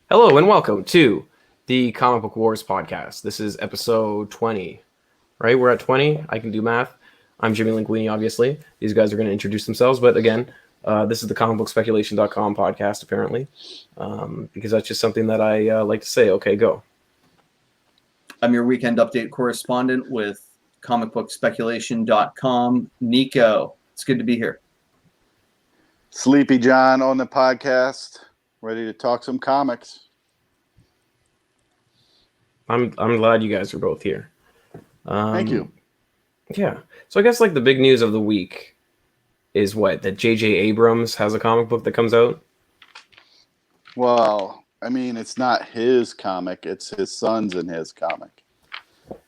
Hello and welcome to the Comic Book Wars podcast. This is episode 20, right? We're at 20. I can do math. I'm Jimmy Linguini, obviously. These guys are going to introduce themselves, but again, this is the comicbookSpeculation.com podcast, apparently, because that's just something that I like to say. Okay, go. I'm your weekend update correspondent with comicbookSpeculation.com, Nico. It's good to be here. Sleepy John on the podcast, ready to talk some comics. I'm glad you guys are both here. Thank you. Yeah. So I guess like the big news of the week is what? That J.J. Abrams has a comic book that comes out? Well, I mean, it's not his comic. It's his son's and his comic.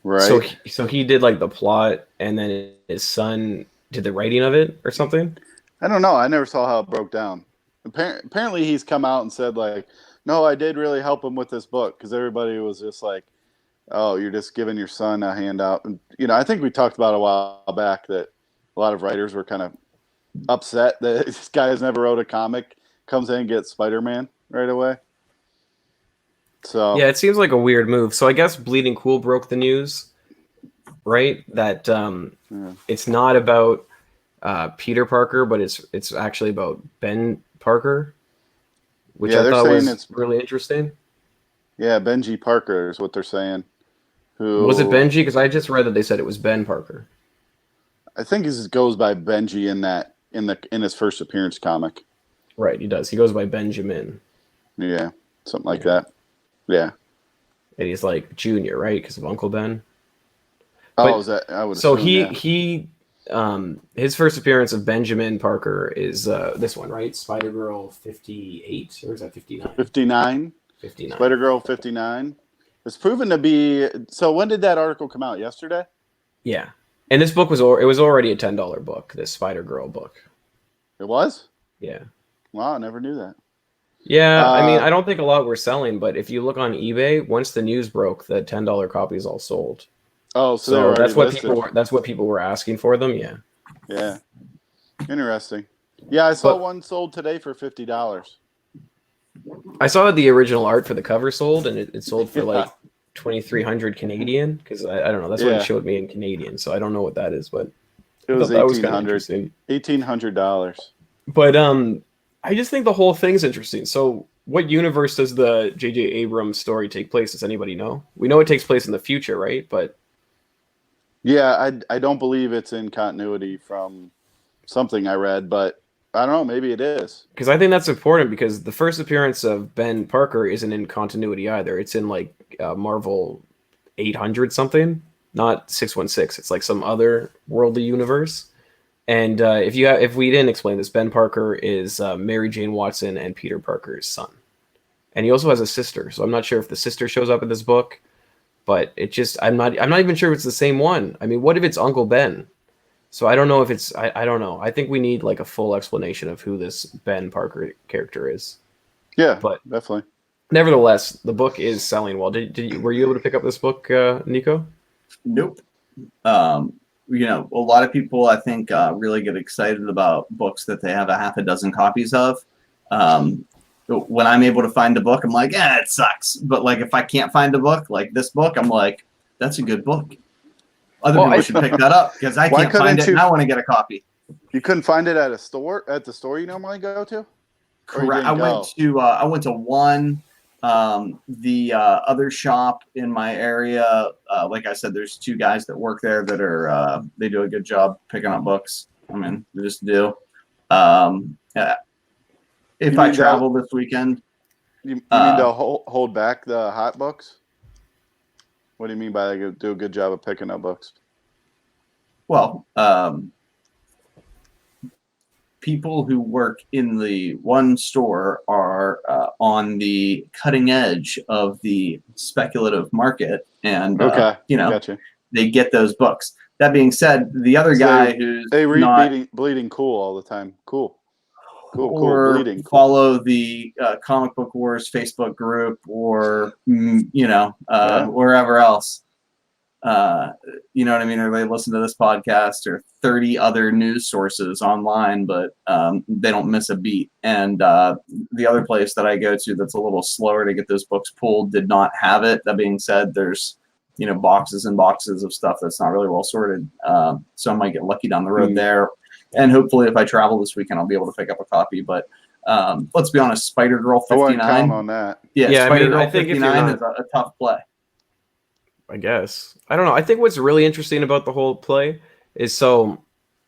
Right? So he did like the plot and then his son did the writing of it or something? I don't know. I never saw how it broke down. Apparently he's come out and said like, no, I did really help him with this book because everybody was just like, oh, you're just giving your son a handout. And, I think we talked about a while back that a lot of writers were kind of upset that this guy has never wrote a comic, comes in and gets Spider-Man right away. So yeah, it seems like a weird move. So I guess Bleeding Cool broke the news, right? That it's not about Peter Parker, but it's actually about Ben Parker, which I thought was really interesting. Yeah, Benji Parker is what they're saying. Was it Benji? Because I just read that they said it was Ben Parker. I think he goes by Benji in his first appearance comic. Right, he does. He goes by Benjamin. Yeah, something like that. Yeah. And he's like Junior, right? Because of Uncle Ben. Is that? I would. So assume, he his first appearance of Benjamin Parker is this one, right? Spider-Girl 58, or is that 59? 59. 59. Spider-Girl 59. It's proven to be. So when did that article come out? Yesterday? Yeah. And this book was already a $10 book, this Spider-Girl book. It was? Yeah. Wow, I never knew that. Yeah, I mean, I don't think a lot were selling, but if you look on eBay, once the news broke, the $10 copies all sold. Oh, so that's what people were asking for them. Yeah. Yeah. Interesting. Yeah, I saw one sold today for $50. I saw the original art for the cover sold, and it sold for like 2,300 Canadian. Because I don't know, that's what it showed me in Canadian. So I don't know what that is, but it was $1,800. But I just think the whole thing's interesting. So what universe does the J.J. Abrams story take place? Does anybody know? We know it takes place in the future, right? But yeah, I don't believe it's in continuity from something I read, but I don't know. Maybe it is. Because I think that's important because the first appearance of Ben Parker isn't in continuity either. It's in like Marvel 800 something, not 616. It's like some other worldly universe. And if we didn't explain this, Ben Parker is Mary Jane Watson and Peter Parker's son. And he also has a sister. So I'm not sure if the sister shows up in this book. But I'm not even sure if it's the same one. I mean, what if it's Uncle Ben? So I don't know if it's, I don't know. I think we need like a full explanation of who this Ben Parker character is. Yeah, but definitely. Nevertheless, the book is selling well. Were you able to pick up this book, Nico? Nope. A lot of people, I think, really get excited about books that they have a half a dozen copies of. When I'm able to find a book, I'm like, it sucks. But like, if I can't find a book like this book, I'm like, that's a good book. Other people should pick that up because I can't find it and I want to get a copy. You couldn't find it at the store you normally go to? Correct. I went to one. The other shop in my area, like I said, there's two guys that work there that are they do a good job picking up books. I mean, they just do. If I travel this weekend, you mean to hold back the hot books? What do you mean by they do a good job of picking up books? Well, people who work in the one store are on the cutting edge of the speculative market, and gotcha. They get those books. That being said, the other guy they read Bleeding Cool all the time. Cool. Bleeding Cool. Follow the Comic Book Wars Facebook group or wherever else. you know what I mean, or they listen to this podcast or 30 other news sources online, but they don't miss a beat. And the other place that I go to that's a little slower to get those books pulled did not have it. That being said, there's boxes and boxes of stuff that's not really well sorted. So I might get lucky down the road there. And hopefully if I travel this weekend, I'll be able to pick up a copy. But let's be honest, Spider-Girl 59. I wouldn't count on that. Yeah, Spider-Girl I think 59 is a tough play. I guess. I don't know. I think what's really interesting about the whole play is the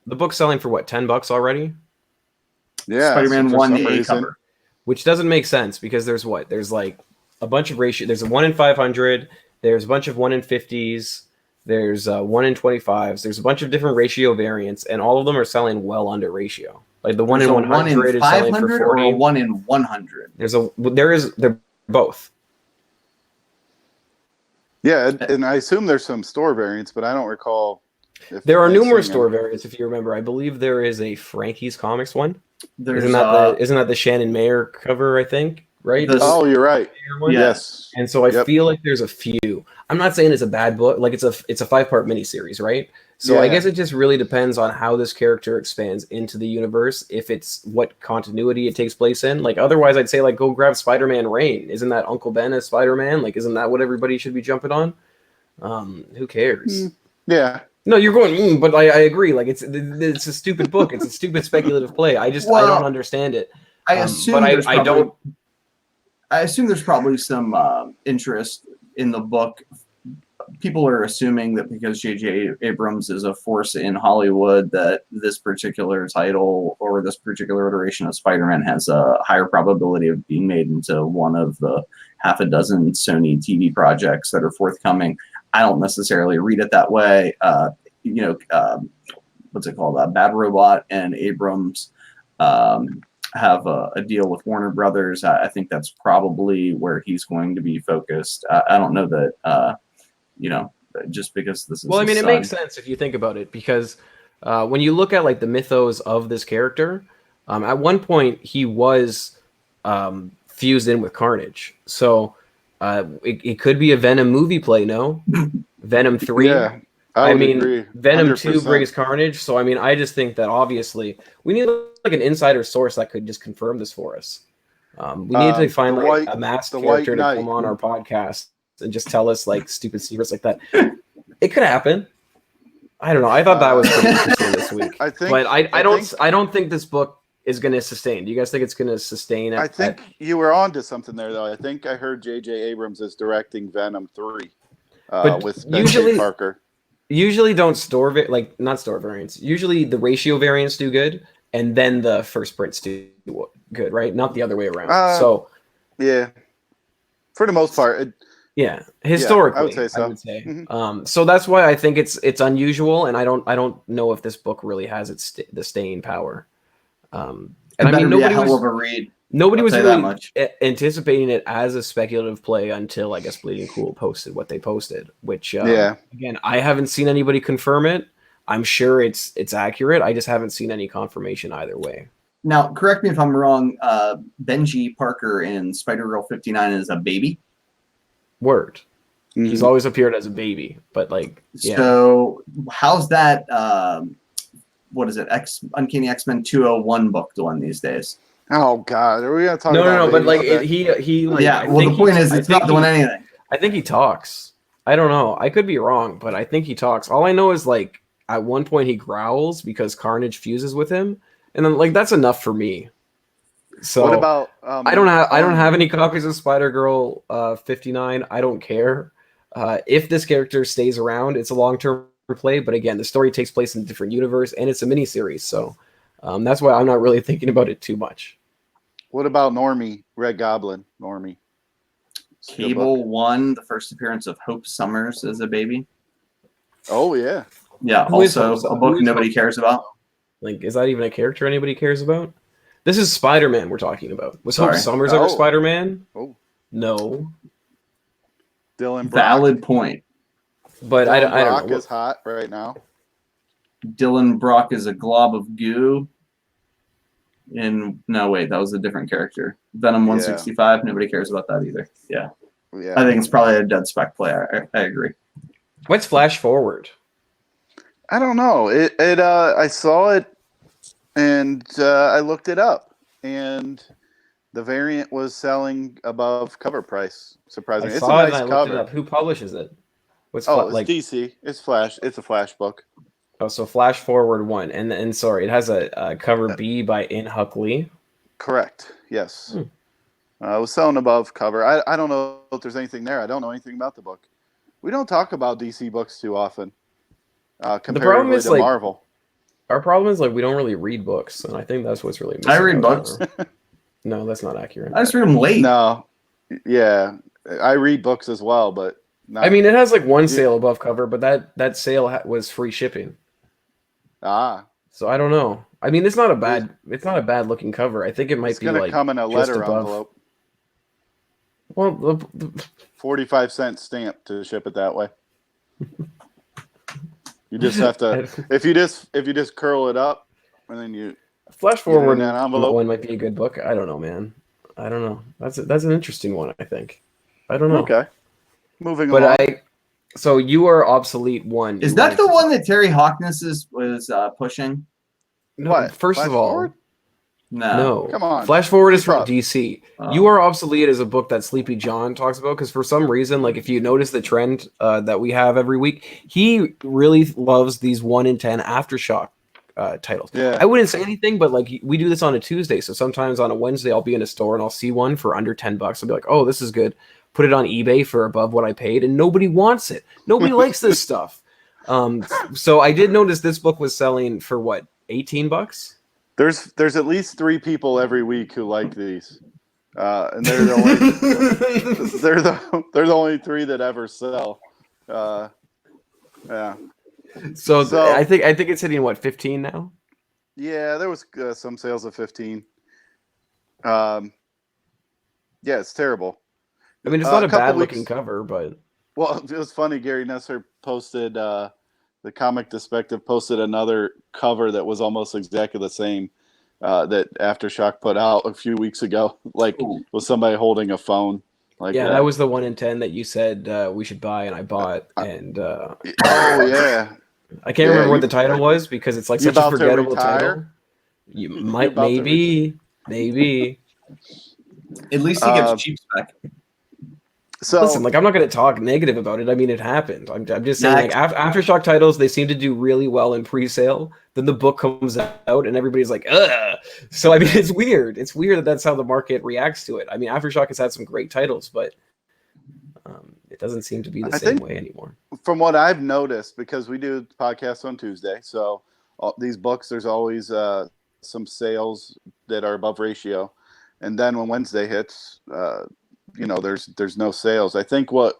book's selling for what, $10 already? Yeah. Spider-Man for 1 some A reason. cover. Which doesn't make sense because there's like a bunch of ratio. There's a 1 in 500. There's a bunch of 1 in 50s. There's 1 in 25s. There's a bunch of different ratio variants, and all of them are selling well under ratio. Like the 1 in 100 is selling for 40. Or a 1 in 100. They're both. Yeah, and I assume there's some store variants, but I don't recall. There are numerous store variants, if you remember. I believe there is a Frankie's Comics one. Isn't that the Shannon Mayer cover, I think? Right? Oh, you're right. Yes. And so I feel like there's a few. I'm not saying it's a bad book. Like it's a 5-part miniseries, right? So I guess it just really depends on how this character expands into the universe. If it's what continuity it takes place in. Like otherwise, I'd say like go grab Spider-Man Reign. Isn't that Uncle Ben as Spider-Man? Like isn't that what everybody should be jumping on? Who cares? Yeah. No, you're going, but I agree. Like it's a stupid book. It's a stupid speculative play. I don't understand it. I assume I assume there's probably some interest in the book. People are assuming that because J.J. Abrams is a force in Hollywood, that this particular title or this particular iteration of Spider-Man has a higher probability of being made into one of the half a dozen Sony TV projects that are forthcoming. I don't necessarily read it that way. What's it called? Bad Robot and Abrams have a deal with Warner Brothers. I think that's probably where he's going to be focused. I don't know that, just because this is. Well, I mean, it makes sense if you think about it, because when you look at like the mythos of this character, at one point he was fused in with Carnage. So it could be a Venom movie play, no? Venom 3. Yeah. I mean, agree. Venom 100%. 2 brings Carnage, so I mean, I just think that obviously we need like an insider source that could just confirm this for us. We need to find like a masked character to come on our podcast and just tell us like stupid secrets like that. It could happen. I don't know. I thought that was pretty interesting this week. I don't think this book is going to sustain. Do you guys think it's going to sustain? I think you were on to something there, though. I think I heard J.J. Abrams is directing Venom 3 with usually Parker. Usually don't not store variants. Usually the ratio variants do good, and then the first prints do good, right? Not the other way around. Yeah, for the most part. Historically, I would say so. Mm-hmm. So that's why I think it's unusual, and I don't know if this book really has the staying power. And I mean, nobody was really anticipating it as a speculative play until I guess Bleeding Cool posted what they posted, which again, I haven't seen anybody confirm it. I'm sure it's accurate. I just haven't seen any confirmation either way. Now, correct me if I'm wrong. Benji Parker in Spider-Girl 59 is a baby. Word. Mm-hmm. He's always appeared as a baby, but So how's that? What is it? Uncanny X-Men 201 book doing these days? Oh God, are we gonna talk? No, but like he the point is, it's not doing anything. I think he talks. I don't know. I could be wrong, but I think he talks. All I know is like at one point he growls because Carnage fuses with him, and then like that's enough for me. So what about? I don't have any copies of Spider-Girl 59. I don't care if this character stays around. It's a long-term play, but again, the story takes place in a different universe, and it's a miniseries, so that's why I'm not really thinking about it too much. What about Normie, Red Goblin? Normie. Cable 1, the first appearance of Hope Summers as a baby. Oh yeah. Yeah. Also, a book nobody cares about. Like, is that even a character anybody cares about? This is Spider-Man we're talking about. Was Hope Summers ever Spider-Man? Oh. No. Dylan Brock. Valid point. But I don't know. Brock is hot right now. Dylan Brock is a glob of goo. No, wait, that was a different character. Venom 165, nobody cares about that either. Yeah. I think it's probably a dead spec play. I agree. What's Flash Forward? I don't know. I saw it and I looked it up, and the variant was selling above cover price. I Surprisingly, it's a saw it and nice I looked it cover. up. Who publishes it? What's Oh, it's like? DC. It's Flash. It's a Flash book. Oh, so Flash Forward 1, and sorry, it has a cover B by In Huckley. Correct. Yes. It was selling above cover. I don't know if there's anything there. I don't know anything about the book. We don't talk about DC books too often. Comparatively is, to like, Marvel. Our problem is like we don't really read books, and I think that's what's really missing. I read out books. there. No, that's not accurate. I just read them late. No. Yeah. I read books as well, but not. I mean, it has like one sale above cover, but that sale was free shipping. So I don't know. I mean, it's not a bad looking cover. I think it might it's be gonna like come in a just letter above. envelope. Well, 45-cent stamp to ship it that way. You just have to if you just curl it up and then you Flash Forward in that envelope. one might be a good book. I don't know, man. I don't know. That's an interesting one, I think. I don't know. Okay. Moving along. So you are obsolete one. Is that the one that Terry Hawkins was pushing? No, What? first Flash of all, Forward? no. Come on. Flash Forward is from Keep up. DC. Oh. You Are Obsolete is a book that Sleepy John talks about because for some reason, like if you notice the trend that we have every week, he really loves these 1 in 10 Aftershock titles. Yeah. I wouldn't say anything, but like we do this on a Tuesday, so sometimes on a Wednesday I'll be in a store and I'll see one for under $10. I'll be like, oh, this is good. Put it on eBay for above what I paid, and nobody wants it. Nobody likes this stuff. So I did notice this book was selling for what, $18? There's at least 3 people every week who like these, and they're the only they're the only 3 that ever sell. Yeah. So I think it's hitting what, 15 now. Yeah, there was some sales of 15. Yeah, it's terrible. I mean, it's not a couple bad looking weeks- cover, but Well, it was funny. Gary Nesser posted the Comic Perspective posted another cover that was almost exactly the same that Aftershock put out a few weeks ago. Like, was somebody holding a phone? Like, yeah, that was the 1 in 10 that you said we should buy, and I bought. And oh yeah, I can't remember what the title was because it's like You such a about to forgettable retire? title. You might, about to maybe. At least he gives cheap spec. So Listen, like I'm not going to talk negative about it. I mean, it happened. I'm just saying, like Aftershock titles, they seem to do really well in pre-sale. Then the book comes out, and everybody's like, "Ugh." So I mean, it's weird. It's weird that that's how the market reacts to it. I mean, Aftershock has had some great titles, but it doesn't seem to be the same way anymore. from what I've noticed, because we do podcasts on Tuesday, so these books, there's always some sales that are above ratio, and then when Wednesday hits, there's no sales. I think what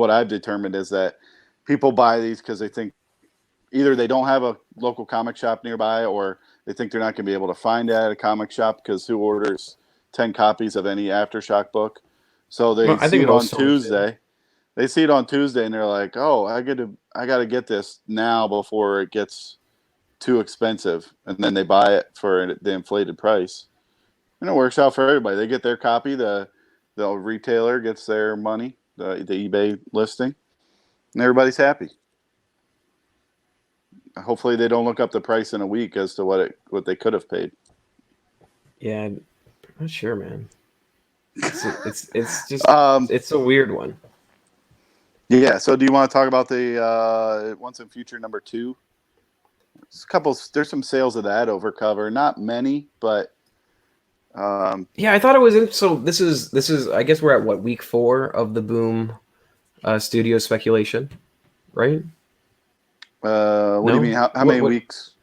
I've determined is that people buy these because they think either they don't have a local comic shop nearby, or they think they're not going to be able to find it at a comic shop because who orders 10 copies of any Aftershock book? So they see it on Tuesday. They see it on Tuesday and they're like, "Oh, I got to get this now before it gets too expensive," and then they buy it for the inflated price, and it works out for everybody. They get their copy. The retailer gets their money, the eBay listing, and everybody's happy. Hopefully, they don't look up the price in a week as to what they could have paid. Yeah, I'm not sure, man. It's just it's a weird one. Yeah. So, do you want to talk about the Once and Future number 2? There's some sales of that over cover. Not many, but. Yeah, I thought it was so. This is. I guess we're at what, week 4 of the Boom studio speculation, right? What do you mean? How many weeks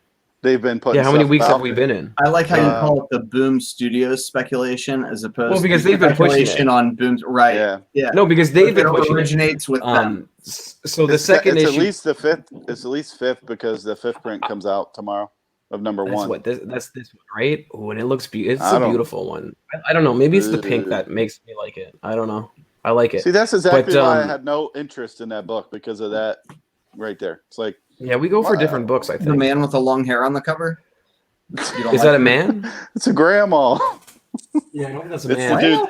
they've been putting? Yeah, how many weeks out? have we been in? I like how you call it the Boom Studios speculation as opposed because to they've been pushing speculation it. on Boom's right. Yeah. No, because they've been pushing originates with them. So the second it's issue, at least the 5th. It's at least 5th because the 5th print comes out tomorrow of number 1. That's this one, right? Oh, and it looks beautiful. It's a beautiful one. I don't know. Maybe it's the pink that makes me like it. I don't know. I like it. See, that's exactly why I had no interest in that book, because of that right there. It's like, yeah, we go for different books, I think. The man with the long hair on the cover. Is that a man? It's a grandma. Yeah, I don't think that's a It's man. the dude.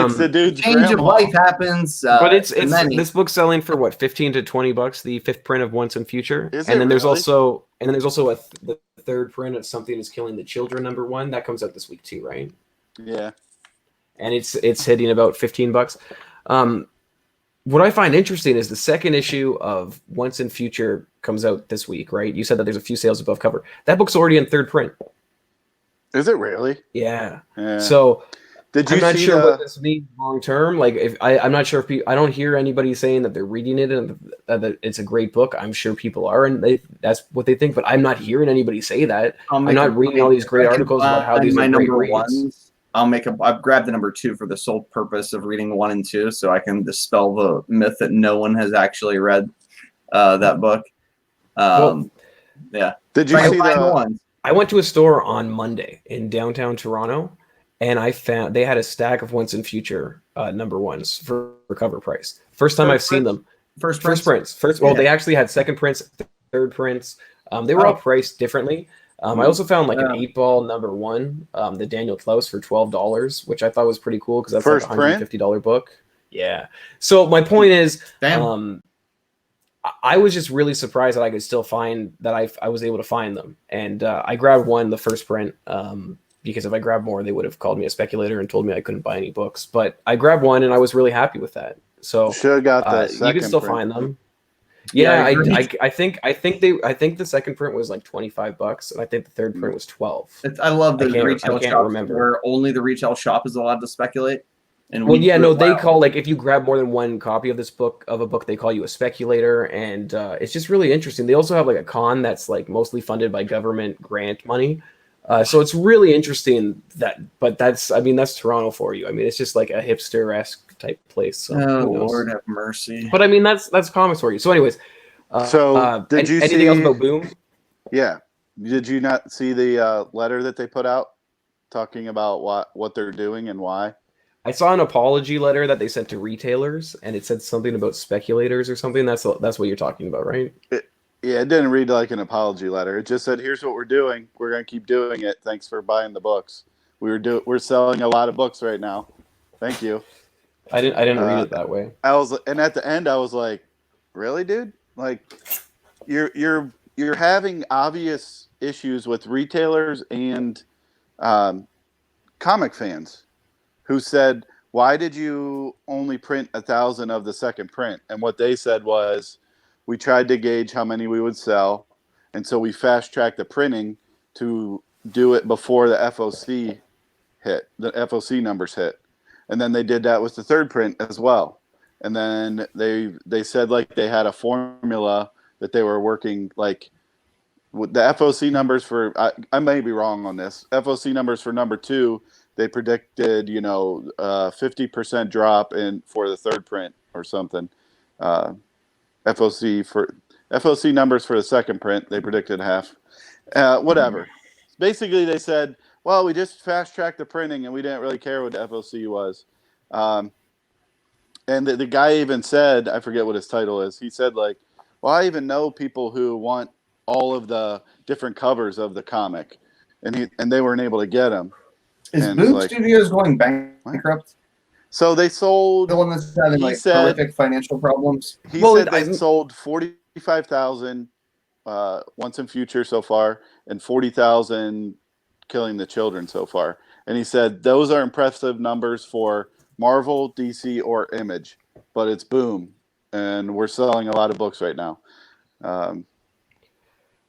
It's the dude's Change of grandma. life happens. But it's to many. this book's selling for what, $15 to $20, the fifth print of Once and Future. Is And it then there's really? also the third print of Something Is Killing the Children #1 that comes out this week too, right? Yeah. And it's hitting about $15. What I find interesting is the second issue of Once and Future comes out this week, right? You said that there's a few sales above cover. That book's already in third print. Is it really? Yeah. Yeah. So Did you I'm not see sure the? what this means long term. Like, if I'm not sure if I don't hear anybody saying that they're reading it and that it's a great book. I'm sure people are, and that's what they think. But I'm not hearing anybody say that. I'm not reading all these great articles about how these are great reads. Ones. I've grabbed the number 2 for the sole purpose of reading 1 and 2, so I can dispel the myth that no one has actually read that book. Yeah. Did you see the ones? I went to a store on Monday in downtown Toronto, and I found they had a stack of Once and Future #1s for cover price. First time I've seen them. First prints. Well, they actually had second prints, third prints. They were all priced differently. I also found like an 8-ball #1, the Daniel Klaus, for $12, which I thought was pretty cool because that's First like a $150 book. Yeah. So my point is, I was just really surprised that I could still find that I was able to find them, and I grabbed one, the first print, because if I grabbed more, they would have called me a speculator and told me I couldn't buy any books. But I grabbed one, and I was really happy with that. So should have got the you can still find them. Yeah, I think the second print was like $25, and I think the third print was $12. I love the retail shop remember where only the retail shop is allowed to speculate. And they call, like, if you grab more than one copy of this book, they call you a speculator, and it's just really interesting. They also have like a con that's like mostly funded by government grant money, so it's really interesting but that's Toronto for you. I mean, it's just like a hipster-esque type place. So Lord have mercy. But I mean, that's comics for you. So, anyways, did you anything see else about Boom? Yeah, did you not see the letter that they put out talking about what they're doing and why? I saw an apology letter that they sent to retailers, and it said something about speculators or something. That's what you're talking about, right? It didn't read like an apology letter. It just said, "Here's what we're doing. We're going to keep doing it. Thanks for buying the books. We're selling a lot of books right now. Thank you." I didn't read it that way. And at the end I was like, "Really, dude? Like, you're having obvious issues with retailers and comic fans who said, why did you only print 1,000 of the second print?" And what they said was, we tried to gauge how many we would sell, and so we fast-tracked the printing to do it before the FOC numbers hit. And then they did that with the third print as well. And then they said like they had a formula that they were working, like with the FOC numbers for, I may be wrong on this, FOC numbers for #2, they predicted, 50% drop for the third print or something. FOC numbers for the second print, they predicted half. Whatever. Basically, they said, well, we just fast-tracked the printing, and we didn't really care what the FOC was. And the guy even said, I forget what his title is, he said, like, well, I even know people who want all of the different covers of the comic, and they weren't able to get them. Is Boom Studios going bankrupt? So they sold. The one that's having horrific financial problems. He said they sold 45,000 Once and Future so far, and 40,000 Killing the Children so far. And he said those are impressive numbers for Marvel, DC, or Image, but it's Boom, and we're selling a lot of books right now.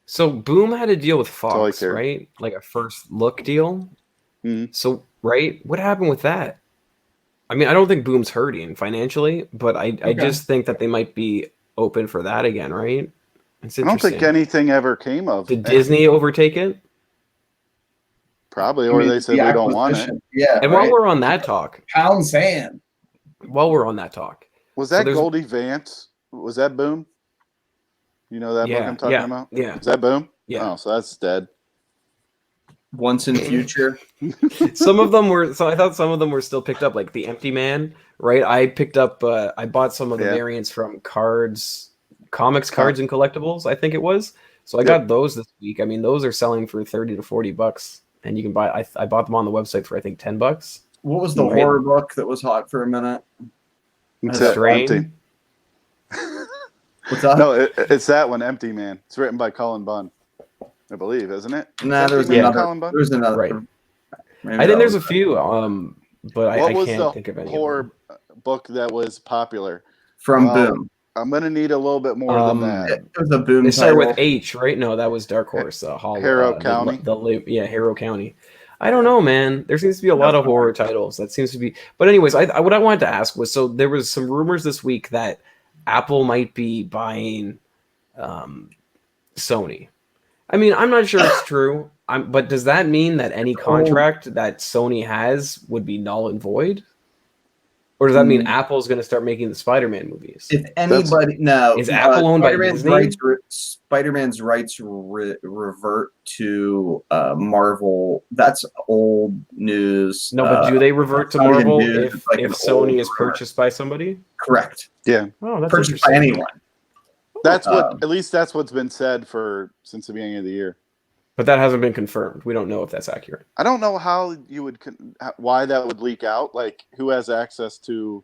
So Boom had a deal with Fox, right? Like a first look deal. Mm-hmm. So, right, what happened with that? I mean, I don't think Boom's hurting financially, but I just think that they might be open for that again, right? It's interesting. I don't think anything ever came of it. Did Disney overtake it? Probably, or they said we don't want it. Yeah. And while we're on that talk, pound sand. While we're on that talk, was that Goldie Vance? Was that Boom? You know that book I'm talking about? Yeah. Is that Boom? Yeah. Oh, so that's dead. Once in Future. Some of them were. So I thought some of them were still picked up, like The Empty Man, right? I picked up. I bought some of the variants from Comics, Cards, and Collectibles. I think it was. So I got those this week. I mean, those are selling for $30 to $40 and you can buy. I bought them on the website for I think $10. What was the Right. horror book that was hot for a minute? It's That's Strain. What's that? No, it's that one, Empty Man. It's written by Colin Bunn, I believe, isn't it? Nah, there was Empty Man, another. Colin Bunn? There was another. Right. Maybe I think that there's a was- few, but What I was can't the think of any. horror book that was popular? from Well, Boom. I'm gonna need a little bit more than that. It was a Boom They start title. with H, right? No, that was Dark Horse. Harrow County? Harrow County. I don't know, man. There seems to be a lot of horror titles. That seems to be. But anyways, what I wanted to ask was, so there was some rumors this week that Apple might be buying Sony. I mean, I'm not sure it's true. But does that mean that any contract that Sony has would be null and void? Or does that mean Apple's going to start making the Spider-Man movies? If anybody, no, Is Apple owned by Disney? Spider-Man's rights revert to Marvel. That's old news. No, but do they revert to not even Marvel news, if, it's like if an Sony old is rumor. purchased by somebody? Correct. Yeah, Oh, that's Purchased by interesting. anyone. that's what. At least that's what's been said since the beginning of the year. But that hasn't been confirmed. We don't know if that's accurate. I don't know how you would, why that would leak out. Like, who has access to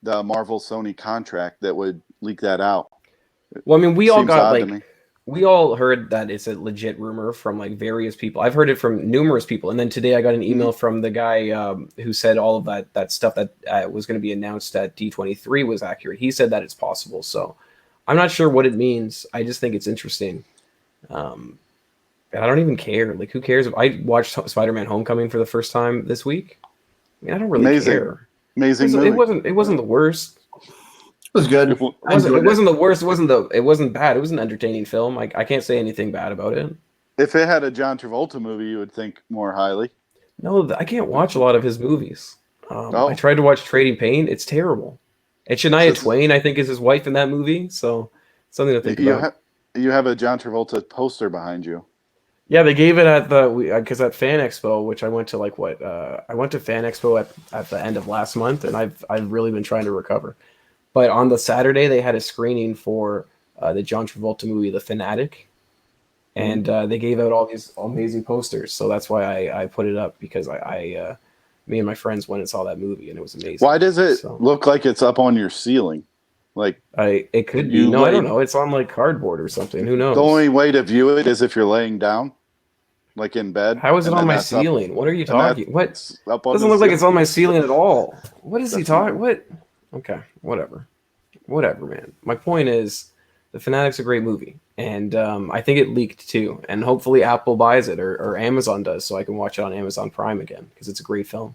the Marvel Sony contract that would leak that out? Well, I mean, we all Seems got odd to me. we all heard that it's a legit rumor from like various people. I've heard it from numerous people, and then today I got an email from the guy who said all of that stuff that was going to be announced at D23 was accurate. He said that it's possible. So I'm not sure what it means. I just think it's interesting. And I don't even care. Like, who cares if I watched Spider-Man: Homecoming for the first time this week? I mean, I don't really Amazing. care. Amazing movie. It wasn't the worst. It was good. It wasn't the worst. It wasn't bad. It was an entertaining film. I can't say anything bad about it. If it had a John Travolta movie, you would think more highly. No, I can't watch a lot of his movies. Oh. I tried to watch Trading Pain. It's terrible. And Shania So- Twain, I think, is his wife in that movie. So something to think about. You have a John Travolta poster behind you. Yeah, they gave it at because at Fan Expo, which I went to I went to Fan Expo at the end of last month, and I've really been trying to recover. But on the Saturday, they had a screening for the John Travolta movie, The Fanatic, and they gave out all these amazing posters. So that's why I put it up, because me and my friends went and saw that movie, and it was amazing. Why does it look like it's up on your ceiling? Like, it could be. No, I don't know. It's on like cardboard or something. Who knows? the only way to view it is if you're laying down, like in bed. How is it and on then my that's up- ceiling? What are you talking? What? it's up on Doesn't the look like it's ceiling. on my ceiling at all. What is he talking? What? Okay, whatever, man. My point is, The Fanatic's a great movie, and I think it leaked too. And hopefully Apple buys it or Amazon does, so I can watch it on Amazon Prime again, because it's a great film.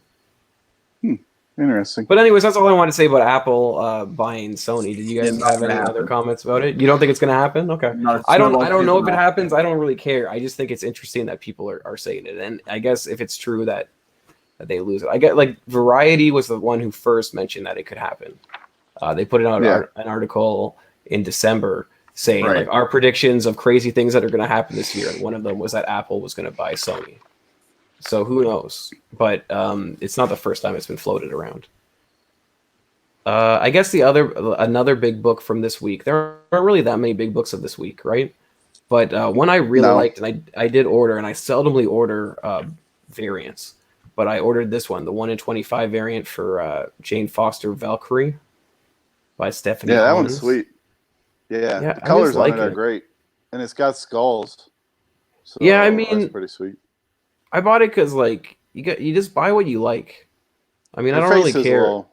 Interesting. But anyways, that's all I wanted to say about Apple buying Sony. Did you guys have any other comments about it? You don't think it's going to happen? Okay. I don't know if it happens. I don't really care. I just think it's interesting that people are saying it. And I guess if it's true that they lose it, I get like Variety was the one who first mentioned that it could happen. They put out an article in December saying like our predictions of crazy things that are going to happen this year. And one of them was that Apple was going to buy Sony. So who knows? But it's not the first time it's been floated around. I guess another big book from this week. There aren't really that many big books of this week, right? But one I really liked, and I did order, and I seldomly order variants, but I ordered this one, the 1-in-25 variant for Jane Foster Valkyrie by Stephanie. Yeah, that Collins. one's sweet. Yeah, Yeah, the colors I just on like it are it. great, and it's got skulls. So Yeah, I mean, that's pretty sweet. I bought it because like you just buy what you like. I mean, I Her don't really face is care. little-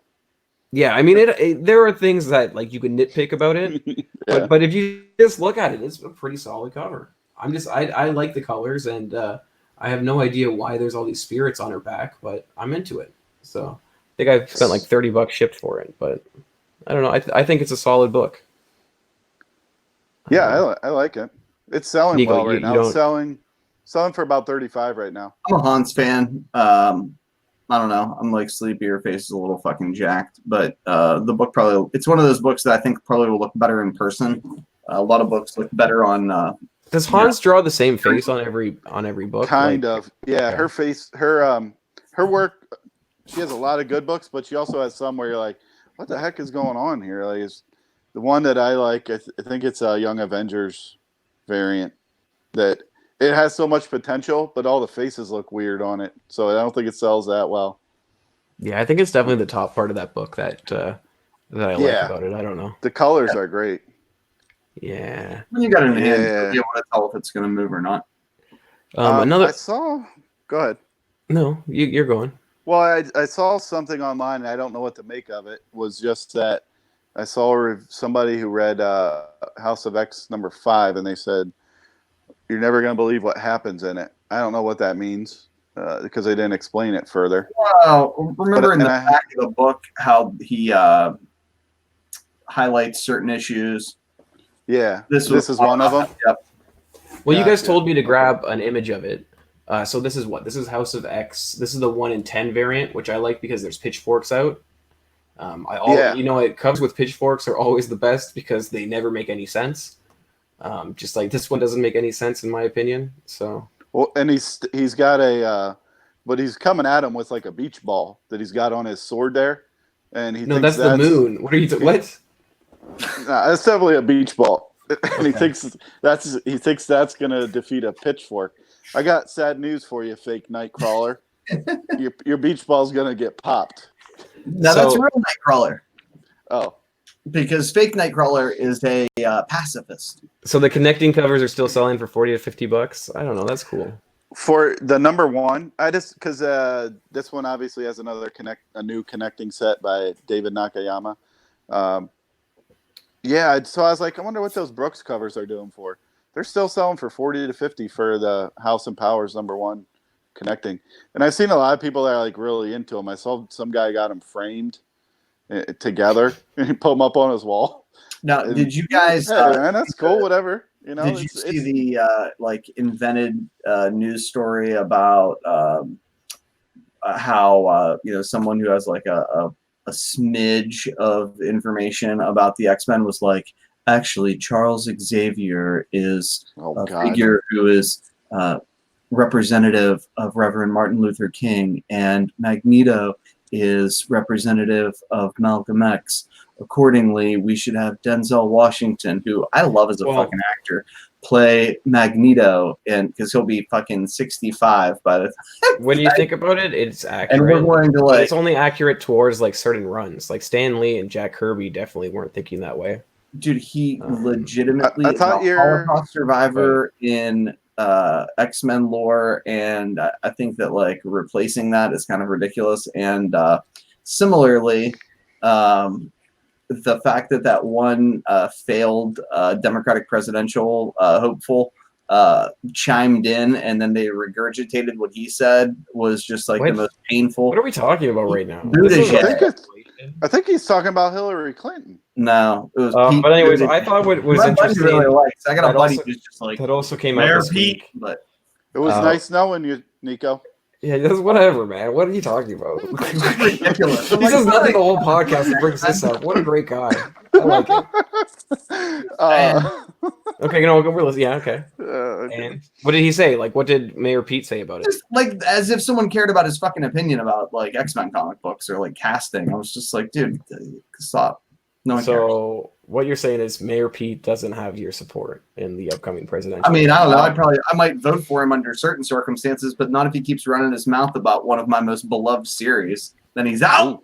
Yeah, I mean, there are things that like you can nitpick about it, Yeah. but if you just look at it, it's a pretty solid cover. I like the colors, and I have no idea why there's all these spirits on her back, but I'm into it. So I think I've spent like $30 shipped for it, but I don't know. I think it's a solid book. Yeah, I like it. It's selling Nico, well right you now. don't- It's selling for about 35 right now. I'm a Hans fan. I don't know. I'm like sleepy. Her face is a little fucking jacked, but the book it's one of those books that I think probably will look better in person. A lot of books look better on. Does Hans draw the same face on every book? Kind Like, of. Yeah, okay. her face, her work. She has a lot of good books, but she also has some where you're like, what the heck is going on here? Like, it's the one that I like. I think it's a Young Avengers variant that it has so much potential, but all the faces look weird on it, so I don't think it sells that well. Yeah, I think it's definitely the top part of that book that I like about it. I don't know. The colors are great. Yeah. When you got it in hand, Yeah. you'll be able to tell if it's going to move or not. Another. I saw. Go ahead. No, you're going. Well, I saw something online, and I don't know what to make of it. Was just that I saw somebody who read House of X #5, and they said, "You're never going to believe what happens in it." I don't know what that means because they didn't explain it further. Well, remember in the back of the book how he highlights certain issues? Yeah, this is one of them. Yep. Well, you guys told me to grab an image of it. So this is what? This is House of X. This is the 1 in 10 variant, which I like because there's pitchforks out. It comes with pitchforks are always the best because they never make any sense. Just like this one doesn't make any sense in my opinion. So well, and he's got but he's coming at him with like a beach ball that he's got on his sword there, and that's the moon. What are you? What? Nah, it's definitely a beach ball, and he thinks that's gonna defeat a pitchfork. I got sad news for you, fake Nightcrawler. your beach ball's gonna get popped. Now that's real Nightcrawler. Oh, because fake Nightcrawler is a pacifist. So the connecting covers are still selling for $40 to $50. I don't know. That's cool. For the #1, I just because this one obviously has a new connecting set by David Nakayama. So I was like, I wonder what those Brooks covers are doing for. They're still selling for $40 to $50 for the House and Powers #1 connecting. And I've seen a lot of people that are like really into them. I saw some guy got them framed together and he put them up on his wall. Now, did you guys? Man, that's cool. Whatever. You know, did you see the invented news story about how someone who has like a smidge of information about the X-Men was like, actually, Charles Xavier is figure who is representative of Reverend Martin Luther King, and Magneto is representative of Malcolm X. Accordingly, we should have Denzel Washington, who I love as a fucking actor, play Magneto, and because he'll be fucking 65 by the time. When you think about it, it's accurate. And we're going to it's only accurate towards like certain runs. Like Stan Lee and Jack Kirby definitely weren't thinking that way. Dude, he legitimately I thought is a Holocaust survivor in X-Men lore, and I think that like replacing that is kind of ridiculous. And similarly, the fact that one failed Democratic presidential hopeful chimed in and then they regurgitated what he said was just like the most painful. What are we talking about right now? I think he's talking about Hillary Clinton. No, it was Pete. But anyways, I thought what was interesting. Really likes. I got a buddy who's just like that also came Mayor out this Pete, week. But it was nice knowing you, Nico. Yeah, that's whatever, man. What are you talking about? Ridiculous. He says nothing the whole podcast that brings this up. What a great guy. I like it. Okay, we're listening. Yeah, okay. And what did he say? Like, what did Mayor Pete say about it? Just like as if someone cared about his fucking opinion about like X-Men comic books or like casting. I was just like, dude, stop. No one cares. What you're saying is Mayor Pete doesn't have your support in the upcoming presidential. I mean, I don't know. I might vote for him under certain circumstances, but not if he keeps running his mouth about one of my most beloved series. Then he's out.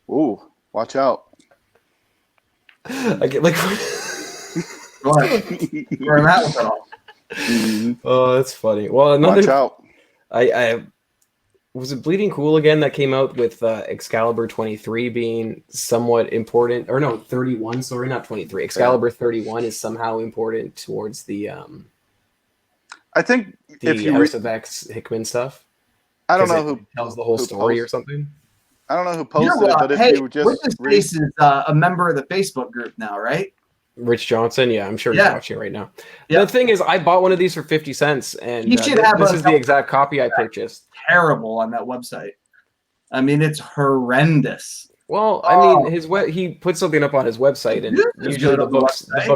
Ooh, watch out. I get like. Go ahead. Where I'm at with it all. Oh, that's funny. Well, watch out. I was it Bleeding Cool again that came out with Excalibur 23 being somewhat important, or no, 31. Sorry, not 23. Excalibur 31 is somehow important towards the. I think if you House of X Hickman stuff. I don't know who tells the whole story or something. I don't know who posted it, but if you just Face is a member of the Facebook group now, right? Rich Johnson, yeah, I'm sure he's watching right now. Yeah. The thing is, I bought one of these for 50 cents, and this is the exact copy I purchased. Terrible on that website. I mean, it's horrendous. Well, I mean, he put something up on his website, and usually the book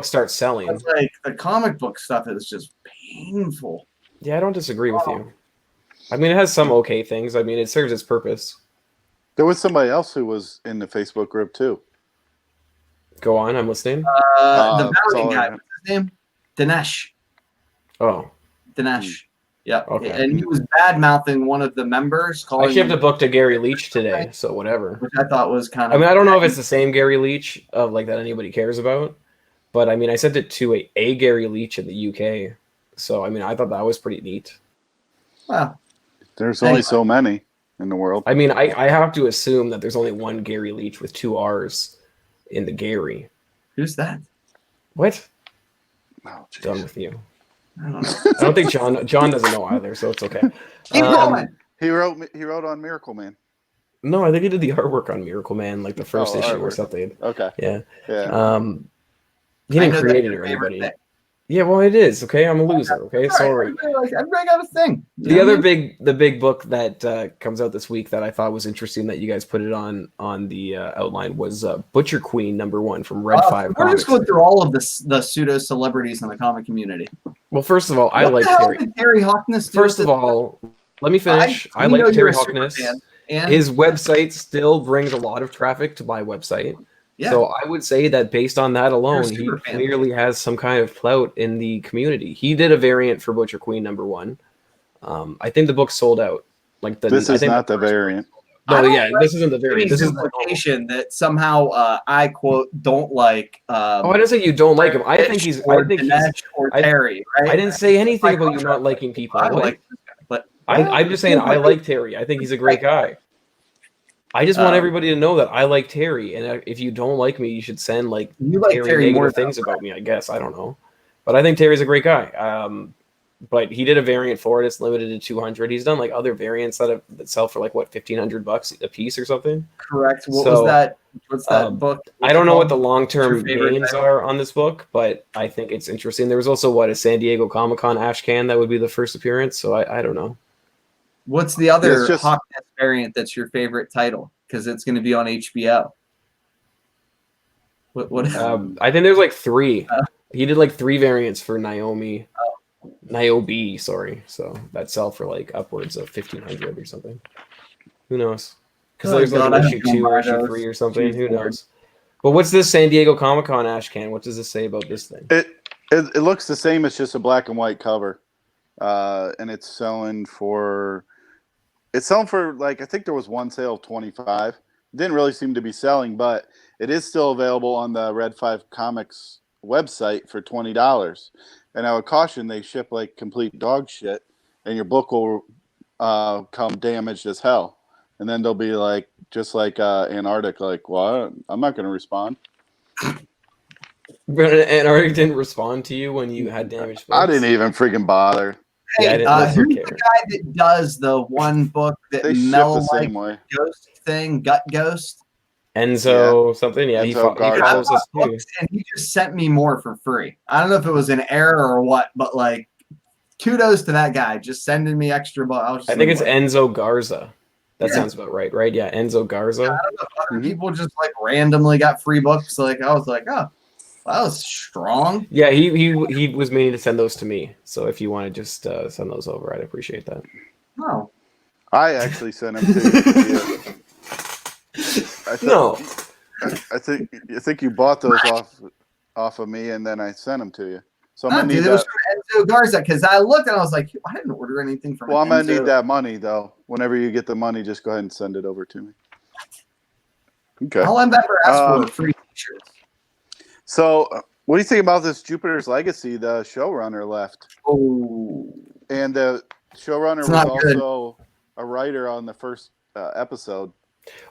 starts selling. It's like the comic book stuff is just painful. Yeah, I don't disagree with you. I mean, it has some okay things. I mean, it serves its purpose. There was somebody else who was in the Facebook group too. Go on, I'm listening. The Valley guy, what's his name? Dinesh. Oh. Dinesh. Yep. Okay. And he was bad mouthing one of the members. I Calling actually have him, to book to Gary Leach today, so whatever. which I thought was kind I of. mean, I don't know if it's the same Gary Leach of like that anybody cares about, but I mean, I sent it to a Gary Leach in the UK, so I mean, I thought that was pretty neat. Well, There's only so many in the world. I mean, I have to assume that there's only one Gary Leach with 2 R's in the Gary. who's that? What? Oh, jeez. Done with you. I don't know. I don't think John doesn't know either, so it's okay. Keep going. He wrote on Miracle Man. No, I think he did the artwork on Miracle Man, like the first issue or artwork. something. Okay. Yeah. Yeah. He I didn't know create that's it your or favorite anybody. thing. Yeah, well, it is. Okay, I'm a loser. Okay, sorry. Everybody got a thing. You The know other what I mean? big book that comes out this week that I thought was interesting that you guys put it on the outline was Butcher Queen #1 from Red 5 We're Comics. just going through all of the pseudo celebrities in the comic community. Well, first of all, I What like the hell Terry. did Terry Hawkins do First with of this? all, let me finish. I we know like you're Terry a super Hawkins. fan, and His website still brings a lot of traffic to my website. yeah, So I would say that based on that alone, he super fan. clearly has some kind of clout in the community. He did a variant for Butcher Queen #1. I think the book sold out. Like This I is think not the variant. No, I don't yeah, like this isn't the variant. This is the implication that somehow I quote don't like. Oh, I didn't say you don't like him. I think he's. or I think he's. Dinesh or Terry. Right? I didn't say anything Like, about you not liking people. I What? like this guy, but I'm just saying I like Terry. I think he's a great guy. I just want everybody to know that I like Terry, and if you don't like me, you should send like you like Terry negative more things about me. I guess I don't know, but I think Terry's a great guy. But he did a variant for it. It's limited to 200. He's done like other variants that sell for like what $1,500 a piece or something. correct. What So, was that? What's that book? I don't know what the What's long-term your favorite gains title? are on this book, but I think it's interesting. There was also a San Diego Comic-Con Ashcan that would be the first appearance. So I don't know. What's the other It's just- Hawkins variant that's your favorite title? Because it's going to be on HBO. What? I think there's like 3. He did like 3 variants for Niobe, sorry. So that sell for like upwards of 1,500 or something. Who knows? Because Oh, there's like God, an I issue don't 2 or buy issue those. 3 or something. Who Jeez, knows? But what's this San Diego Comic-Con Ashcan? What does this say about this thing? It looks the same. It's just a black and white cover, and it's selling for like I think there was one sale of 25. Didn't really seem to be selling, but it is still available on the Red 5 Comics website for $20. And I would caution they ship like complete dog shit, and your book will come damaged as hell. And then they'll be like, just like Antarctic, like, what? I'm not going to respond. But Antarctic didn't respond to you when you had damaged books? I didn't even freaking bother. Yeah, I Hey, didn't also who's the care. guy that does the one book that They ship Mel the like same way. ghost thing, Gut Ghost? Enzo something? Yeah, he Enzo Garza. follows us too. Books, and he just sent me more for free. I don't know if it was an error or what, but like, kudos to that guy just sending me extra books. I think it's Enzo Garza. That Yeah. sounds about right, right? Yeah, Enzo Garza. I don't know if other Mhm. people just like randomly got free books. Like I was like, oh, that was strong. Yeah, he was meaning to send those to me. So if you want to just send those over, I'd appreciate that. Oh, I actually sent him to you. No. I think you bought those off of me, and then I sent them to you. So I'm no, gonna dude, need it was that. from Enzo Garza because I looked and I was like, I didn't order anything from. Well, I'm gonna Enzo. need that money though. Whenever you get the money, just go ahead and send it over to me. Okay. All I've ever asked for are free t-shirts. So, what do you think about this Jupiter's Legacy? The showrunner left, Oh, and the showrunner It's was not good. also a writer on the first episode.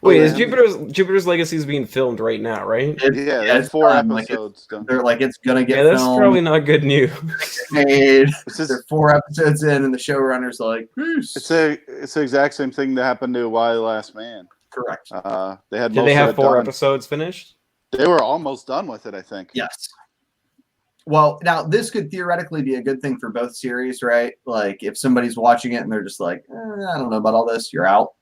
Wait, is Yeah. Jupiter's Legacy is being filmed right now, right? Yeah, there's it's 4 done. Like, episodes done. they're like, it's gonna get Yeah, that's filmed, probably not good news. made. It's just They're 4 episodes in, and the showrunner's like, peace. it's the exact same thing that happened to Why the Last Man. Correct. They had Did most they of have it 4 done. episodes finished? They were almost done with it, I think. Yes. Well, now this could theoretically be a good thing for both series, right? Like if somebody's watching it and they're just like, I don't know about all this, you're out.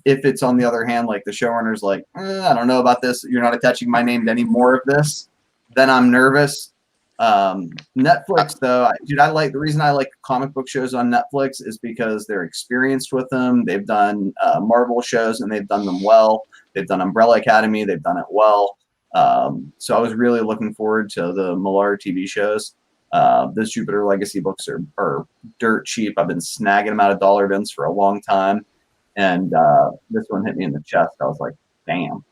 If it's on the other hand, like the showrunner's like, I don't know about this, you're not attaching my name to any more of this, then I'm nervous. Netflix, though, dude, the reason I like comic book shows on Netflix is because they're experienced with them. They've done Marvel shows and they've done them well. They've done Umbrella Academy. They've done it well. So I was really looking forward to the Millar TV shows. Those Jupiter Legacy books are dirt cheap. I've been snagging them out of dollar bins for a long time. And this one hit me in the chest. I was like, damn.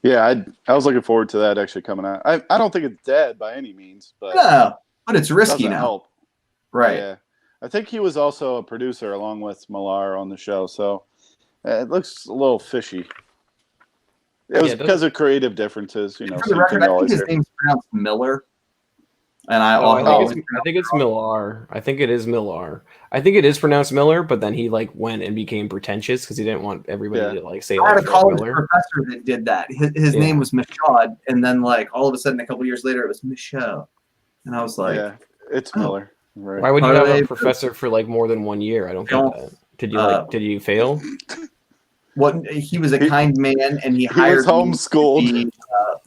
Yeah, I was looking forward to that actually coming out. I don't think it's dead by any means, but Yeah, but it's it risky doesn't now. help. Right. Yeah. I think he was also a producer along with Millar on the show, so it looks a little fishy. It was because of creative differences, you know. For the record, I think his name's pronounced Miller. And I think it's Millar. I think it is Millar. I think it is pronounced Miller, but then he like went and became pretentious because he didn't want everybody to like say. I had like, a college Miller. professor that did that. His name was Michaud, and then like all of a sudden, a couple years later, it was Michaud, and I was like, "Yeah, it's Miller." Right. Why would you have a professor for like more than 1 year? I don't get that. Did you did you fail? What he was a kind man, and he was hired homeschooled. me to be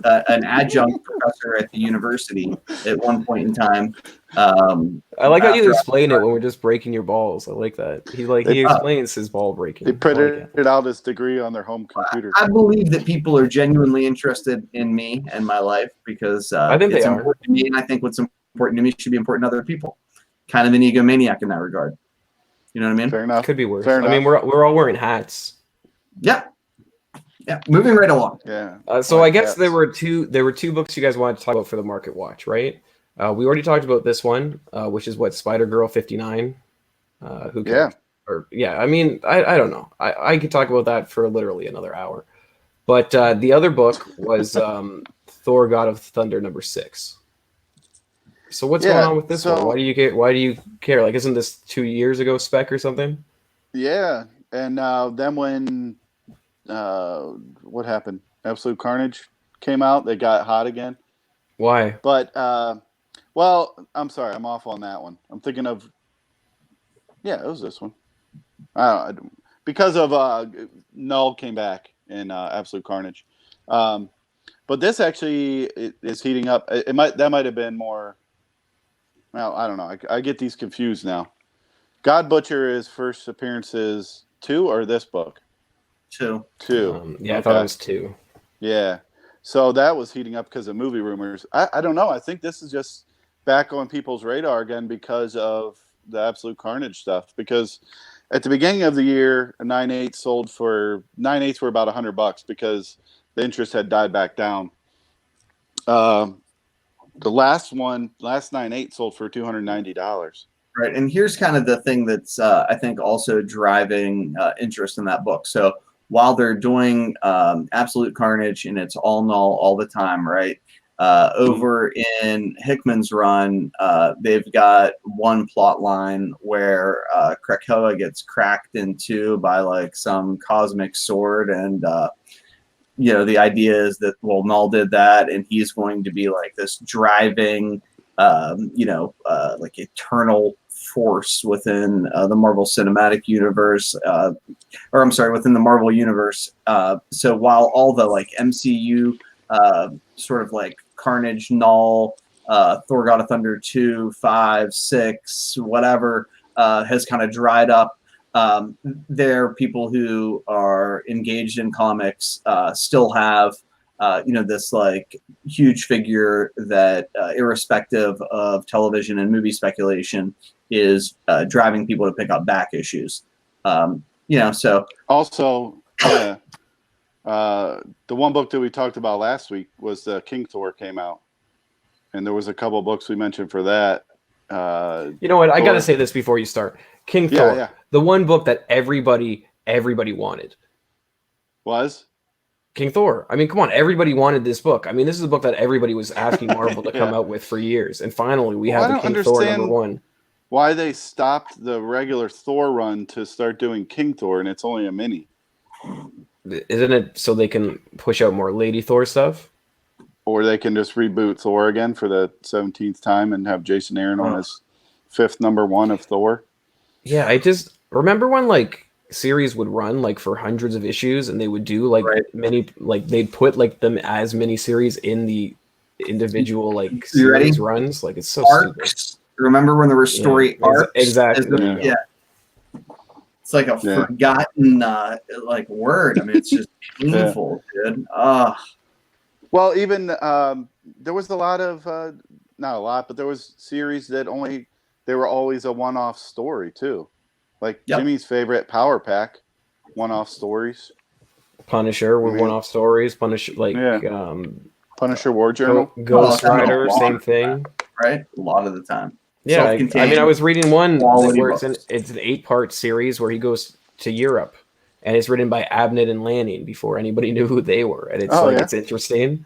an adjunct professor at the university at one point in time. I like how you explain it when we're just breaking your balls. I like that. He explains his ball breaking. They printed out his degree on their home computer. I believe that people are genuinely interested in me and my life because I think it's they are. important to me, and I think what's important to me should be important to other people. Kind of an egomaniac in that regard. You know what I mean? Fair enough. Could be worse. Fair I mean, we're all wearing hats. Yeah. Yeah. Moving right along. Yeah. So I guess there were two books you guys wanted to talk about for the Market Watch, right? We already talked about this one, which is what Spider-Girl 59. Who cares? Yeah. I mean, I don't know. I could talk about that for literally another hour. But the other book was Thor: God of Thunder #6. So what's going on with this one? Why do you care? Like, isn't this 2 years ago spec or something? Yeah, and then when what happened? Absolute Carnage came out. They got hot again. Why? But well, I'm sorry, I'm off on that one. I'm thinking of it was this one. Because of Null came back in Absolute Carnage, but this actually is heating up. That might have been more. Well, I don't know. I get these confused now. God Butcher is first appearances 2 or this book? 2. 2. Yeah, I thought it was 2. Yeah. So that was heating up because of movie rumors. I don't know. I think this is just back on people's radar again because of the Absolute Carnage stuff. Because at the beginning of the year, a 9/8 sold for 9/8 were about $100 because the interest had died back down. The last 9/8 sold for $290. Right, and here's kind of the thing that's I think also driving interest in that book. So while they're doing Absolute Carnage and it's all Null all the time, right? Over in Hickman's run, they've got one plot line where Krakoa gets cracked in two by like some cosmic sword, and the idea is that Null did that, and he's going to be like this driving, like eternal force within the Marvel Cinematic Universe, within the Marvel Universe. So while all the like MCU sort of like Carnage, Null, Thor: God of Thunder 2, 5, 6, whatever has kind of dried up, there are people who are engaged in comics still have this like huge figure that irrespective of television and movie speculation is driving people to pick up back issues. So also the one book that we talked about last week was King Thor came out, and there was a couple of books we mentioned for that. You know what? I got to say this before you start. King Thor, the one book that everybody wanted. Was? King Thor. I mean, come on, everybody wanted this book. I mean, this is a book that everybody was asking Marvel to come out with for years, and finally we have the King Thor #1. Why they stopped the regular Thor run to start doing King Thor, and it's only a mini. Isn't it so they can push out more Lady Thor stuff? Or they can just reboot Thor again for the 17th time and have Jason Aaron on his 5th #1 of Thor. Yeah, I just remember when like series would run like for hundreds of issues, and they would do like many, like they'd put like them as mini series in the individual like series runs. Like it's so stupid. Remember when there were story arcs? Exactly. Yeah. It's like a forgotten like word. I mean, it's just painful, dude. Well, even there was a lot of not a lot, but there was series that they were always a one-off story too. Like Jimmy's favorite Power Pack, one-off stories. Punisher were one-off stories. Punisher Punisher War Journal. Ghost Rider, same thing. Right? A lot of the time. Yeah, I mean, I was reading one where it's an 8-part series where he goes to Europe, and it's written by Abnett and Lanning before anybody knew who they were, and it's it's interesting.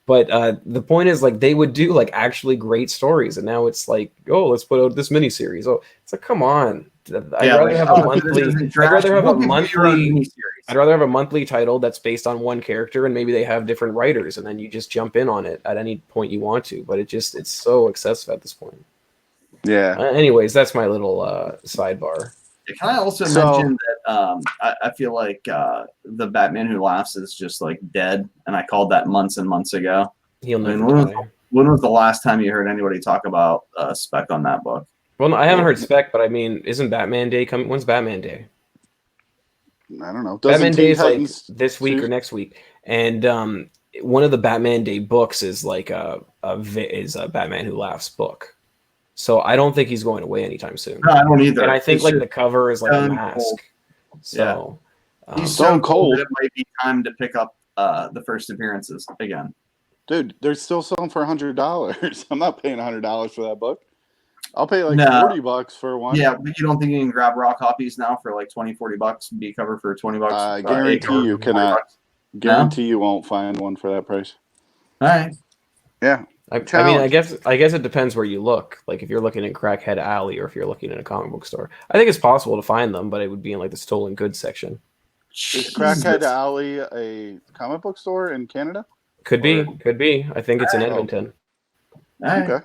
But the point is, like, they would do like actually great stories, and now it's like, oh, let's put out this miniseries. Oh, it's like, come on. I'd rather have a monthly title that's based on one character, and maybe they have different writers, and then you just jump in on it at any point you want to. But it's so excessive at this point. Yeah. Anyways, that's my little sidebar. Can I also mention that I feel like the Batman Who Laughs is just like dead, and I called that months and months ago. He'll never die. When was the last time you heard anybody talk about spec on that book? Well, no, I haven't heard spec, but I mean, isn't Batman Day coming? When's Batman Day? I don't know. Batman Day is like this week or next week, and one of the Batman Day books is like a Batman Who Laughs book. So I don't think he's going away anytime soon. No, I don't either. And I think the cover is like a mask. Cold. So he's so cold that it might be time to pick up the first appearances again. Dude, they're still selling for $100. I'm not paying $100 for that book. I'll pay like $40 for one. Yeah, but you don't think you can grab raw copies now for like $20-$40? Be cover for $20? I guarantee you cannot. Guarantee you won't find one for that price. All right. Yeah. I mean, I guess it depends where you look. Like if you're looking in Crackhead Alley or if you're looking in a comic book store, I think it's possible to find them, but it would be in like the stolen goods section. Is Crackhead Alley a comic book store in Canada? Could be. I think it's in Edmonton. Okay.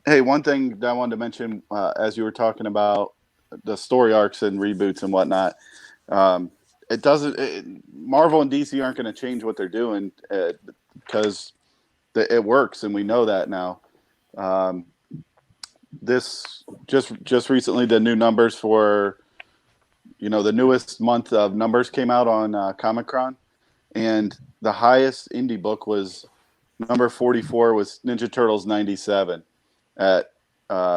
Hey, one thing that I wanted to mention as you were talking about the story arcs and reboots and whatnot, it doesn't. Marvel and DC aren't going to change what they're doing because it works, and we know that now. This just recently, the new numbers for the newest month of numbers came out on Comic-Con, and the highest indie book was number 44 was Ninja Turtles 97 at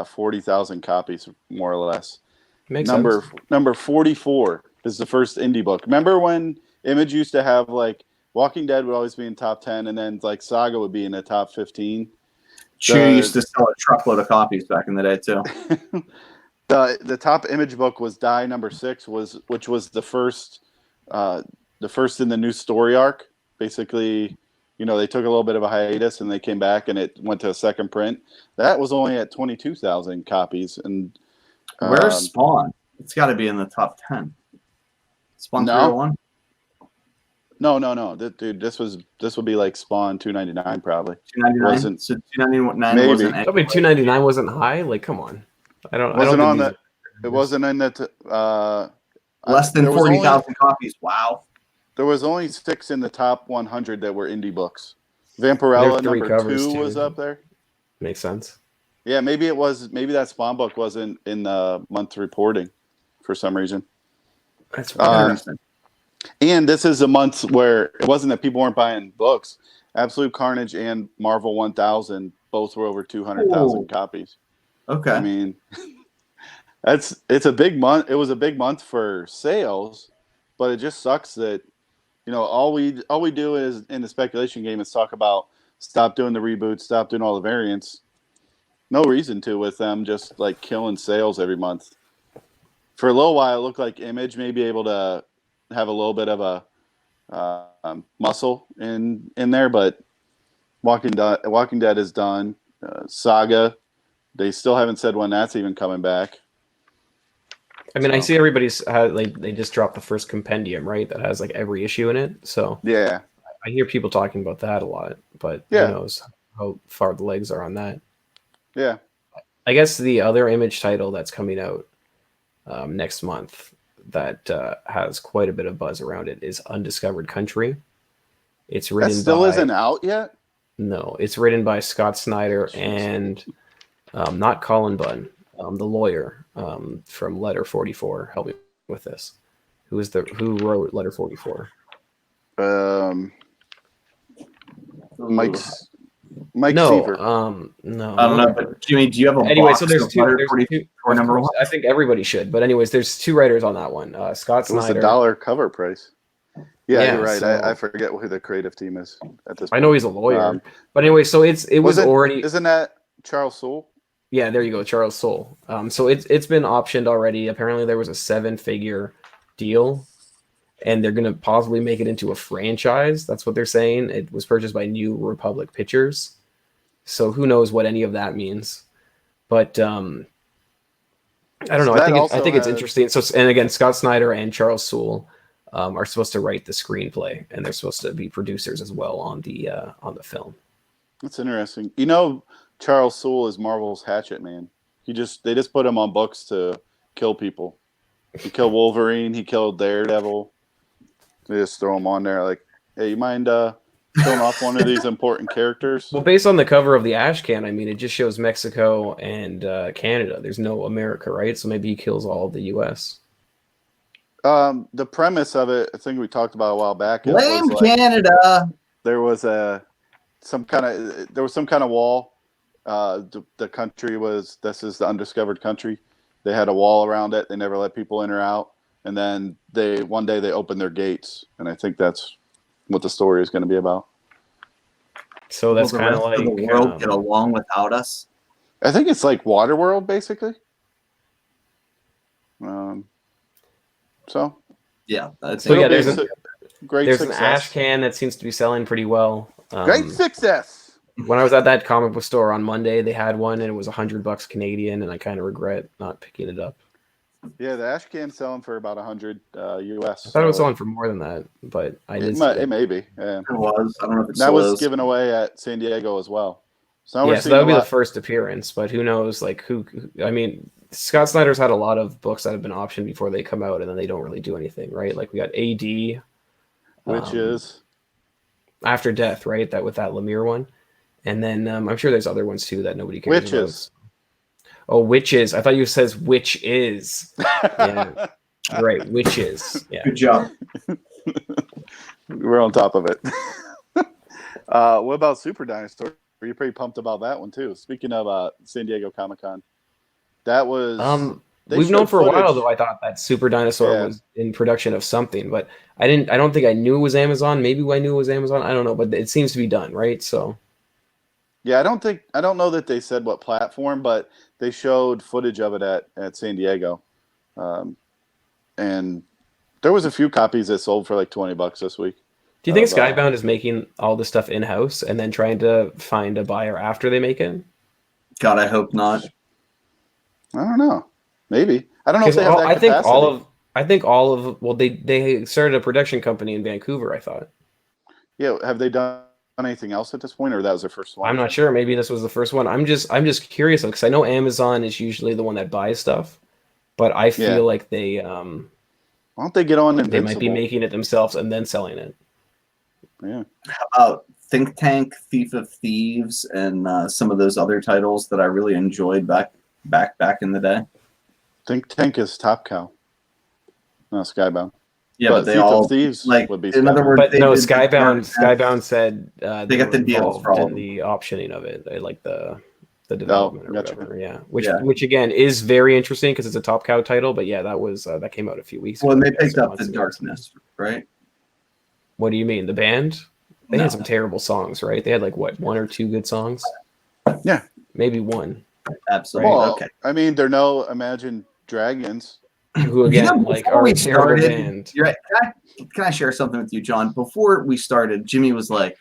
40,000 copies, more or less. Makes sense. Number 44 is the first indie book. Remember when Image used to have like Walking Dead would always be in top 10, and then like Saga would be in the top 15. Chew used to sell a truckload of copies back in the day too. The top Image book was Die number 6, which was the first in the new story arc. Basically, they took a little bit of a hiatus and they came back and it went to a second print. That was only at 22,000 copies. And where's Spawn? It's got to be in the top 10. Spawn 301? No. Dude, this would be like Spawn 299 probably. 299. So 299 maybe. wasn't. I mean, 299 wasn't high. Like, come on. I don't. It wasn't in that. Less than 40,000 copies. Wow. There was only 6 in the top 100 that were indie books. Vampirella number 2 was up there. Makes sense. Yeah, maybe it was. Maybe that Spawn book wasn't in the month reporting for some reason. That's interesting. And this is a month where it wasn't that people weren't buying books. Absolute Carnage and Marvel 1000 both were over 200,000 copies. Okay. I mean, it's a big month. It was a big month for sales, but it just sucks that all we do is in the speculation game is talk about stop doing the reboots, stop doing all the variants. No reason to with them just like killing sales every month. For a little while, it looked like Image may be able to have a little bit of a muscle in there, but Walking Dead is done. Saga, they still haven't said when that's even coming back. I mean, I see everybody's they just dropped the first compendium, right? That has like every issue in it. So yeah, I hear people talking about that a lot, but who knows how far the legs are on that. Yeah, I guess the other Image title that's coming out next month that has quite a bit of buzz around it is Undiscovered Country. It's written. That still isn't out yet. No, it's written by Scott Snyder and not Colin Bunn, the lawyer from Letter 44. Help me with this. Who wrote Letter 44? Mike No, Seaver. no. I don't know, but Jimmy, do you have a Anyway, box so there's of two. There's two. 144 Of number course, one? I think everybody should. But anyways, there's two writers on that one. Scott It was the Snyder. dollar cover price. Yeah, Yeah, you're right. so- I forget who the creative team is at this point. I know he's a lawyer, Um, but anyway, so it was already. Isn't that Charles Soule? Yeah, there you go, Charles Soule. So it's been optioned already. Apparently, there was a 7-figure deal, and they're gonna possibly make it into a franchise. That's what they're saying. It was purchased by New Republic Pictures, so who knows what any of that means. But I don't know. So I that think also I think it's has- interesting. So and again, Scott Snyder and Charles Soule are supposed to write the screenplay, and they're supposed to be producers as well on the film. That's interesting. You know, Charles Soule is Marvel's Hatchet Man. They just put him on books to kill people. He killed Wolverine. He killed Daredevil. They just throw him on there like, hey, you mind killing off one of these important characters? Well, based on the cover of the ash can, I mean, it just shows Mexico and Canada. There's no America, right? So maybe he kills all of the U.S. The premise of it, I think we talked about a while back. Blame was like, Canada. there was some kind of wall. The country was, this is the undiscovered country. They had a wall around it. They never let people in or out. And then one day they opened their gates, and I think that's what the story is going to be about. So that's Will the kind of rest like of the world get along without us. I think it's like Waterworld, basically. So Yeah, I So yeah, think there's great there's success. an ash can that seems to be selling pretty well. Great success. When I was at that comic book store on Monday, they had one and it was $100 Canadian, and I kind of regret not picking it up. Yeah, the ash can's selling for about 100 US. I thought it was selling for more than that, but I did. It may be. Yeah. it was. I don't know if it's That still was is. given away at San Diego as well. So now we're Yeah, so seeing that would be a the lot- first appearance, but who knows? Like who? I mean, Scott Snyder's had a lot of books that have been optioned before they come out, and then they don't really do anything, right? Like we got AD, which is After Death, right? That with that Lemire one, and then I'm sure there's other ones too that nobody cares Witches. about. Oh, Witches! I thought you says which is. Yeah, right. Witches. Yeah. Good job. We're on top of it. What about Super Dinosaur? Are you pretty pumped about that one too? Speaking of San Diego Comic-Con, that was they We've known showed for a while footage. though. I thought that Super Dinosaur Yeah. was in production of something, but I don't think I knew it was Amazon. Maybe I knew it was Amazon. I don't know, but it seems to be done, right? So Yeah, I don't know that they said what platform, but they showed footage of it at San Diego, and there was a few copies that sold for like $20 this week. do you think Of, Skybound is making all this stuff in house and then trying to find a buyer after they make it? God, I hope not. I don't know. Maybe I don't know if Because they have that I think capacity. all of well, they started a production company in Vancouver. I thought. Yeah, have they done anything else at this point, or that was their first one? I'm not sure. Maybe this was the first one. I'm just curious because I know Amazon is usually the one that buys stuff, but I feel Yeah. like they Why don't they get on Invincible? they might be making it themselves and then selling it. Yeah. How about Think Tank, Thief of Thieves, and some of those other titles that I really enjoyed back in the day? Think Tank is Top Cow. No, Skybound. Yeah, but they Thief all of Thieves like. would be In other Skybound. words, But they no, did the Skybound said They got were the deals involved for all of in them. the optioning of it. They like the development or gotcha. whatever. Yeah, Yeah. which again is very interesting because it's a Top Cow title. But yeah, that was that came out a few weeks ago. Well, and they I guess, picked or up months the ago. Darkness, right? What do you mean? The band? They No. had some terrible songs, right? They had like what, one or two good songs? Yeah. Maybe one. Absolutely. Well, Okay. I mean, they're no Imagine Dragons. Who again, You know, like before are we a terrible started, band. you're right. Can I share something with you, John? Before we started, Jimmy was like,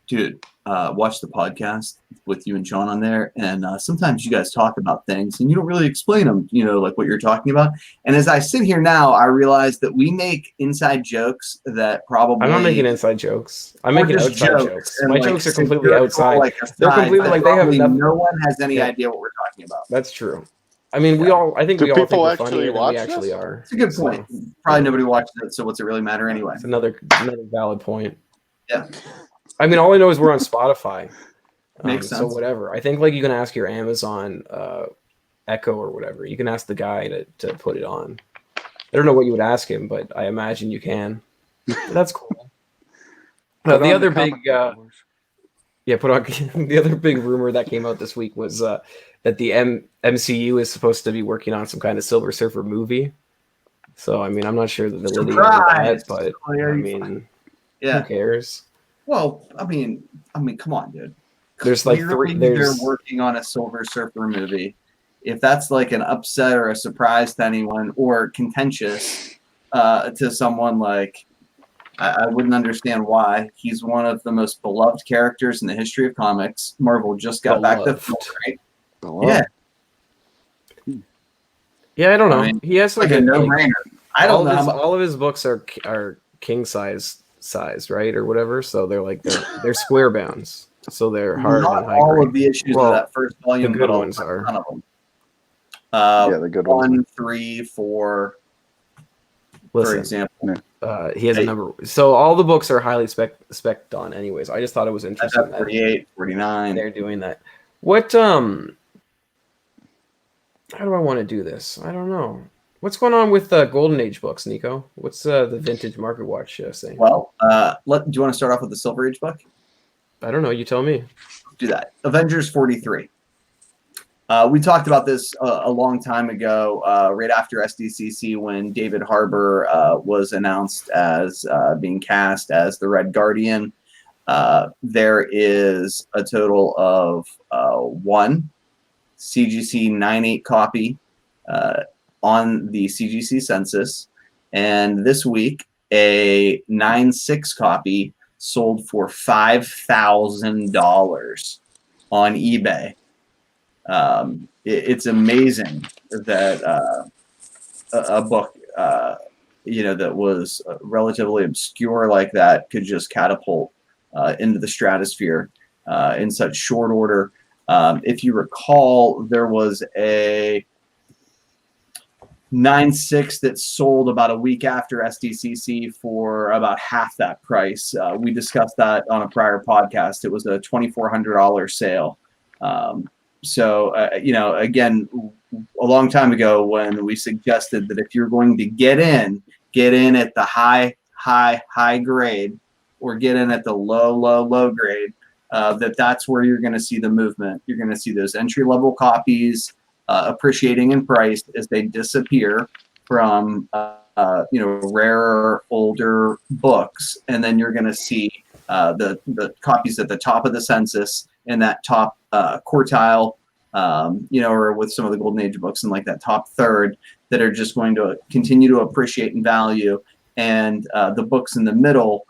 dude, watch the podcast with you and John on there. And sometimes you guys talk about things and you don't really explain them, like what you're talking about. And as I sit here now, I realize that we make inside jokes that probably. I'm not making inside jokes. I'm or making just outside jokes. and, My like, jokes are completely satirical, outside. like, They're aside, completely that like they have probably enough. no one has any Yeah. idea what we're talking about. That's true. I mean, we Do think people we're actually funnier than watch we actually this? are. It's a good So, point. Probably nobody watches it, so what's it really matter anyway? It's another valid point. Yeah. I mean, all I know is we're on Spotify. Makes So sense. whatever. I think like you can ask your Amazon Echo or whatever. You can ask the guy to put it on. I don't know what you would ask him, but I imagine you can. But that's cool. Put The on other comic big book hours. Yeah, put on the other big rumor that came out this week was that the MCU is supposed to be working on some kind of Silver Surfer movie. So I mean, I'm not sure the validity of Surprise! that, but Oh, yeah, I you mean, who Yeah. cares? Well, I mean, come on, dude. There's like three. Clearly, they're There's working on a Silver Surfer movie. If that's like an upset or a surprise to anyone or contentious to someone, like I wouldn't understand why. He's one of the most beloved characters in the history of comics. Marvel just got back to film, beloved. right? Beloved. Yeah, Yeah, I don't I know. mean, He has some like a good like no-brainer. I don't know how much. all of his books are king size, right, or whatever. So they're square bounds. So they're hard Not and high all grade. of the issues of Well, that first the volume, good but ones a are. ton of them. Yeah, the good ones. 1, 3, 4, for Listen, example. he has a Hey. number. So all the books are highly spec'd on. Anyways, I just thought it was I've interesting got that 48, 49. they're doing that. What How do I want to do this? I don't know. What's going on with Golden Age books, Nico? What's the Vintage Market Watch saying? Well, do you want to start off with the Silver Age book? I don't know. You tell me. Do that. Avengers 43. We talked about this a long time ago, right after SDCC, when David Harbour was announced as being cast as the Red Guardian. There is a total of one CGC 9.8 copy on the CGC census, and this week a 9.6 copy sold for $5,000 on eBay. It's amazing that a book, that was relatively obscure like that could just catapult into the stratosphere in such short order. If you recall, there was a 9.6 that sold about a week after SDCC for about half that price. We discussed that on a prior podcast. It was a $2,400 sale. Again, a long time ago when we suggested that if you're going to get in at the high grade, or get in at the low grade, that's where you're going to see the movement. You're going to see those entry level copies appreciating in price as they disappear from rarer, older books, and then you're going to see the copies at the top of the census in that top quartile, or with some of the Golden Age books in like that top third, that are just going to continue to appreciate in value, and the books in the middle.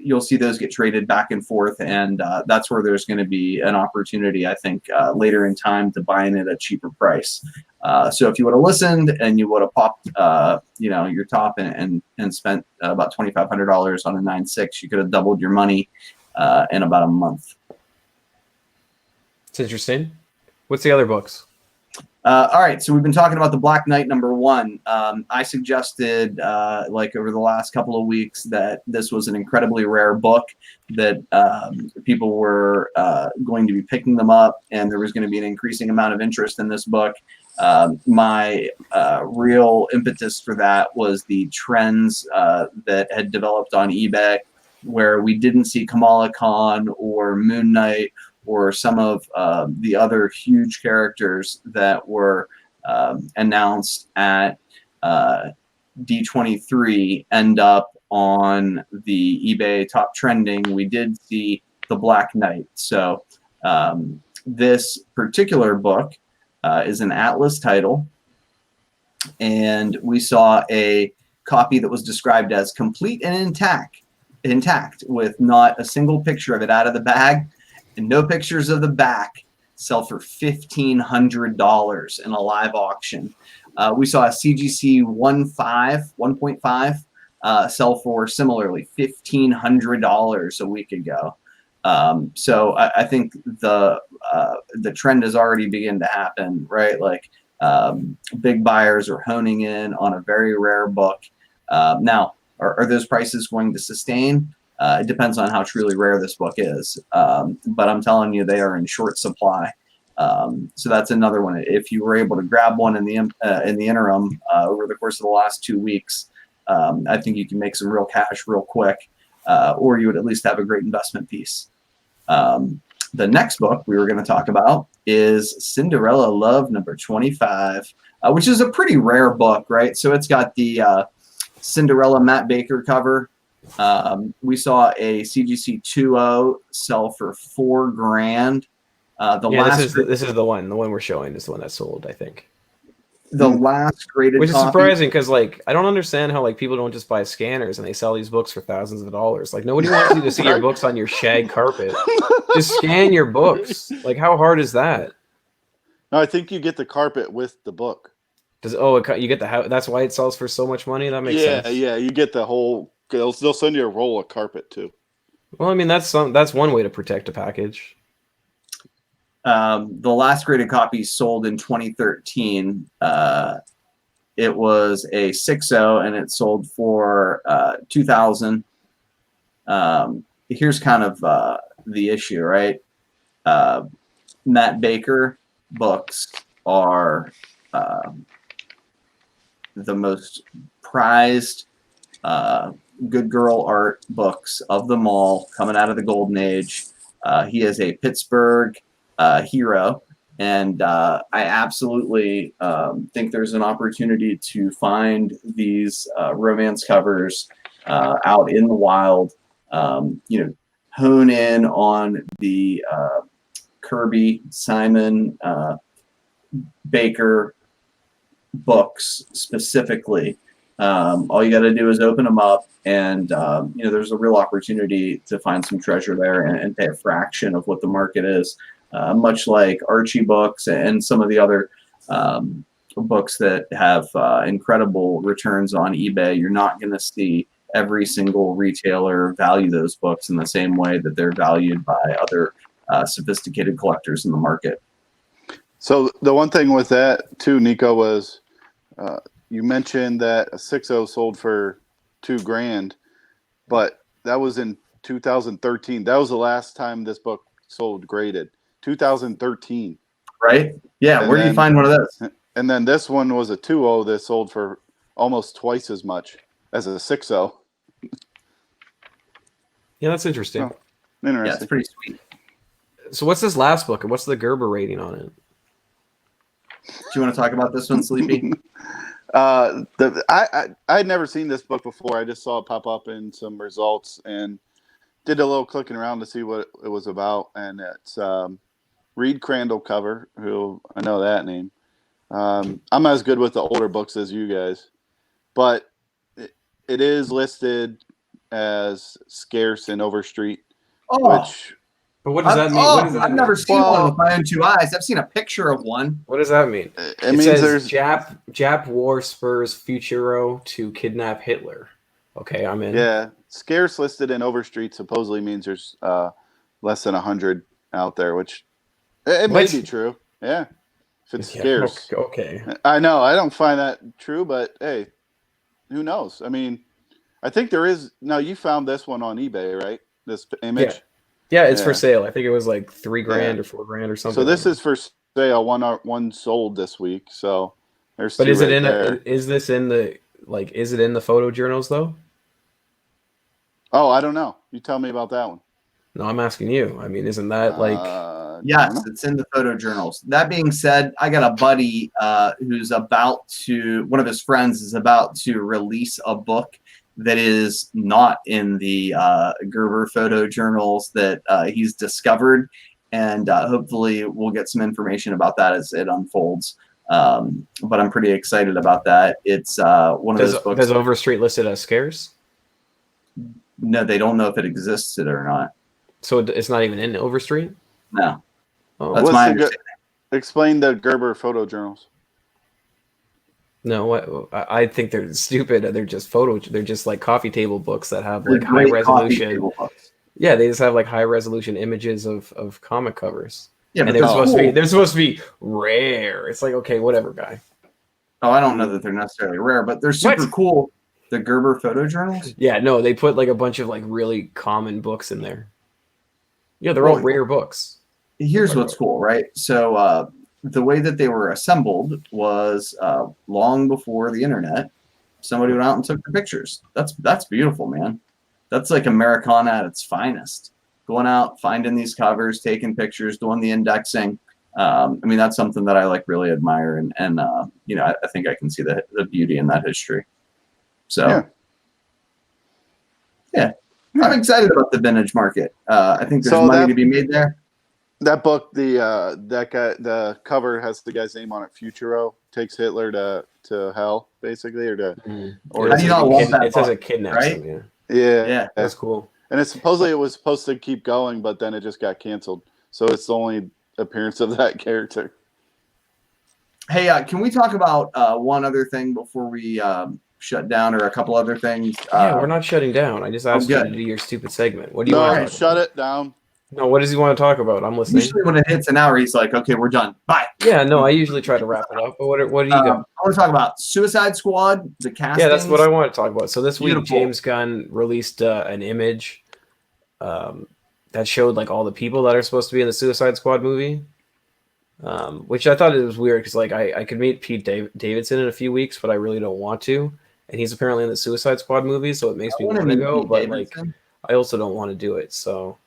You'll see those get traded back and forth, and that's where there's going to be an opportunity, I think, later in time to buy in at a cheaper price. So if you would have listened and you would have popped, your top and spent about $2,500 on a 9.6, you could have doubled your money in about a month. It's interesting. What's the other books? All right, so we've been talking about the Black Knight #1. I suggested, over the last couple of weeks, that this was an incredibly rare book, that people were going to be picking them up, and there was going to be an increasing amount of interest in this book. My real impetus for that was the trends that had developed on eBay, where we didn't see Kamala Khan or Moon Knight or some of the other huge characters that were announced at D23 end up on the eBay top trending. We did see the Black Knight. So this particular book is an Atlas title, and we saw a copy that was described as complete and intact, with not a single picture of it out of the bag, and no pictures of the back, sell for $1,500 in a live auction. We saw a CGC 1.5 sell for similarly $1,500 a week ago. So I think the trend has already begun to happen, right? Like big buyers are honing in on a very rare book. Now, are those prices going to sustain? It depends on how truly rare this book is. But I'm telling you, they are in short supply. So that's another one. If you were able to grab one in the interim over the course of the last 2 weeks, I think you can make some real cash real quick, or you would at least have a great investment piece. The next book we were going to talk about is Cinderella Love number 25, which is a pretty rare book, right? So it's got the Cinderella Matt Baker cover. We saw a CGC 2.0 sell for $4,000. This is the one we're showing is the one that sold, I think. The last graded Which is copy, surprising because, like, I don't understand how, like, people don't just buy scanners and they sell these books for thousands of dollars. Like, nobody wants you to see your books on your shag carpet. Just scan your books. Like, how hard is that? No, I think you get the carpet with the book. You get the house? That's why it sells for so much money? That makes sense. Yeah, you get the whole. They'll send you a roll of carpet too. Well, I mean, that's one way to protect a package. The last graded copy sold in 2013. It was a 6.0 and it sold for $2,000. Here's kind of the issue, right? Matt Baker books are the most prized good girl art books of them all, coming out of the golden age. He is a Pittsburgh hero, and I absolutely think there's an opportunity to find these romance covers out in the wild. Hone in on the Kirby, Simon, Baker books specifically. All you got to do is open them up, and there's a real opportunity to find some treasure there and pay a fraction of what the market is. Much like Archie books and some of the other books that have incredible returns on eBay, you're not going to see every single retailer value those books in the same way that they're valued by other sophisticated collectors in the market. So the one thing with that too, Nico, was you mentioned that a 6.0 sold for $2,000, but that was in 2013. That was the last time this book sold graded. 2013. Right? Yeah. And where do you find one of those? And then this one was a 2.0 that sold for almost twice as much as a 6.0. Yeah, that's interesting. Oh, interesting. Yeah, it's pretty sweet. So what's this last book, and what's the Gerber rating on it? Do you want to talk about this one, Sleepy? I had never seen this book before. I just saw it pop up in some results and did a little clicking around to see what it was about. And it's Reed Crandall cover, who I know that name. I'm as good with the older books as you guys, but it is listed as scarce in Overstreet. Oh. But what does that mean? I've never seen one with my own two eyes. I've seen a picture of one. What does that mean? It means says there's Jap war spurs Futuro to kidnap Hitler. Okay, I'm in. Yeah, scarce listed in Overstreet supposedly means there's less than 100 out there, which it may be true. Yeah, if it's scarce. Okay. I know. I don't find that true, but hey, who knows? I mean, I think there is. Now, you found this one on eBay, right? This image? Yeah, it's for sale. I think it was like $3,000 or $4,000 or something. So this is for sale. One sold this week. So there's. But is it in? Is it in the photo journals though? Oh, I don't know. You tell me about that one. No, I'm asking you. I mean, isn't that like? Yes, it's in the photo journals. That being said, I got a buddy who's one of his friends is about to release a book that is not in the Gerber photo journals that he's discovered, and hopefully we'll get some information about that as it unfolds. But I'm pretty excited about that. It's one of those books. Does Overstreet listed as scarce? No, they don't know if it existed or not. So it's not even in Overstreet? No. Oh. That's my understanding. Explain the Gerber photo journals. No, I think they're stupid. They're just They're just like coffee table books that have like high resolution. Yeah, they just have like high resolution images of comic covers. Yeah, and they're supposed to be rare. It's like, okay, whatever, guy. Oh, I don't know that they're necessarily rare, but they're super cool. The Gerber photo journals? Yeah, no, they put like a bunch of like really common books in there. Yeah, they're all rare books. Here's what's cool, right? So the way that they were assembled was long before the internet. Somebody went out and took the pictures. That's beautiful, man. That's like Americana at its finest. going out, finding these covers, taking pictures, doing the indexing. I mean, that's something that I like really admire, and you know, I think I can see the beauty in that history. So, yeah. I'm excited about the vintage market. I think there's money to be made there. That book, that guy, the cover has the guy's name on it. Futuro takes Hitler to hell, basically, or to. Or how do you not want that? It says it kidnaps him. Yeah, that's cool. And it was supposed to keep going, but then it just got canceled. So it's the only appearance of that character. Hey, can we talk about one other thing before we shut down, or a couple other things? Yeah, we're not shutting down. I just asked you to do your stupid segment. What do you want to shut it down. No, what does he want to talk about? I'm listening. Usually when it hits an hour, he's like, okay, we're done. Bye. Yeah, no, I usually try to wrap it up. But what do you got? I want to talk about Suicide Squad, the casting. Yeah, that's what I want to talk about. So this week, Beautiful. James Gunn released an image that showed like all the people that are supposed to be in the Suicide Squad movie, which I thought it was weird because like I could meet Pete Davidson in a few weeks, but I really don't want to. And he's apparently in the Suicide Squad movie, so it makes me want to go, but like I also don't want to do it. So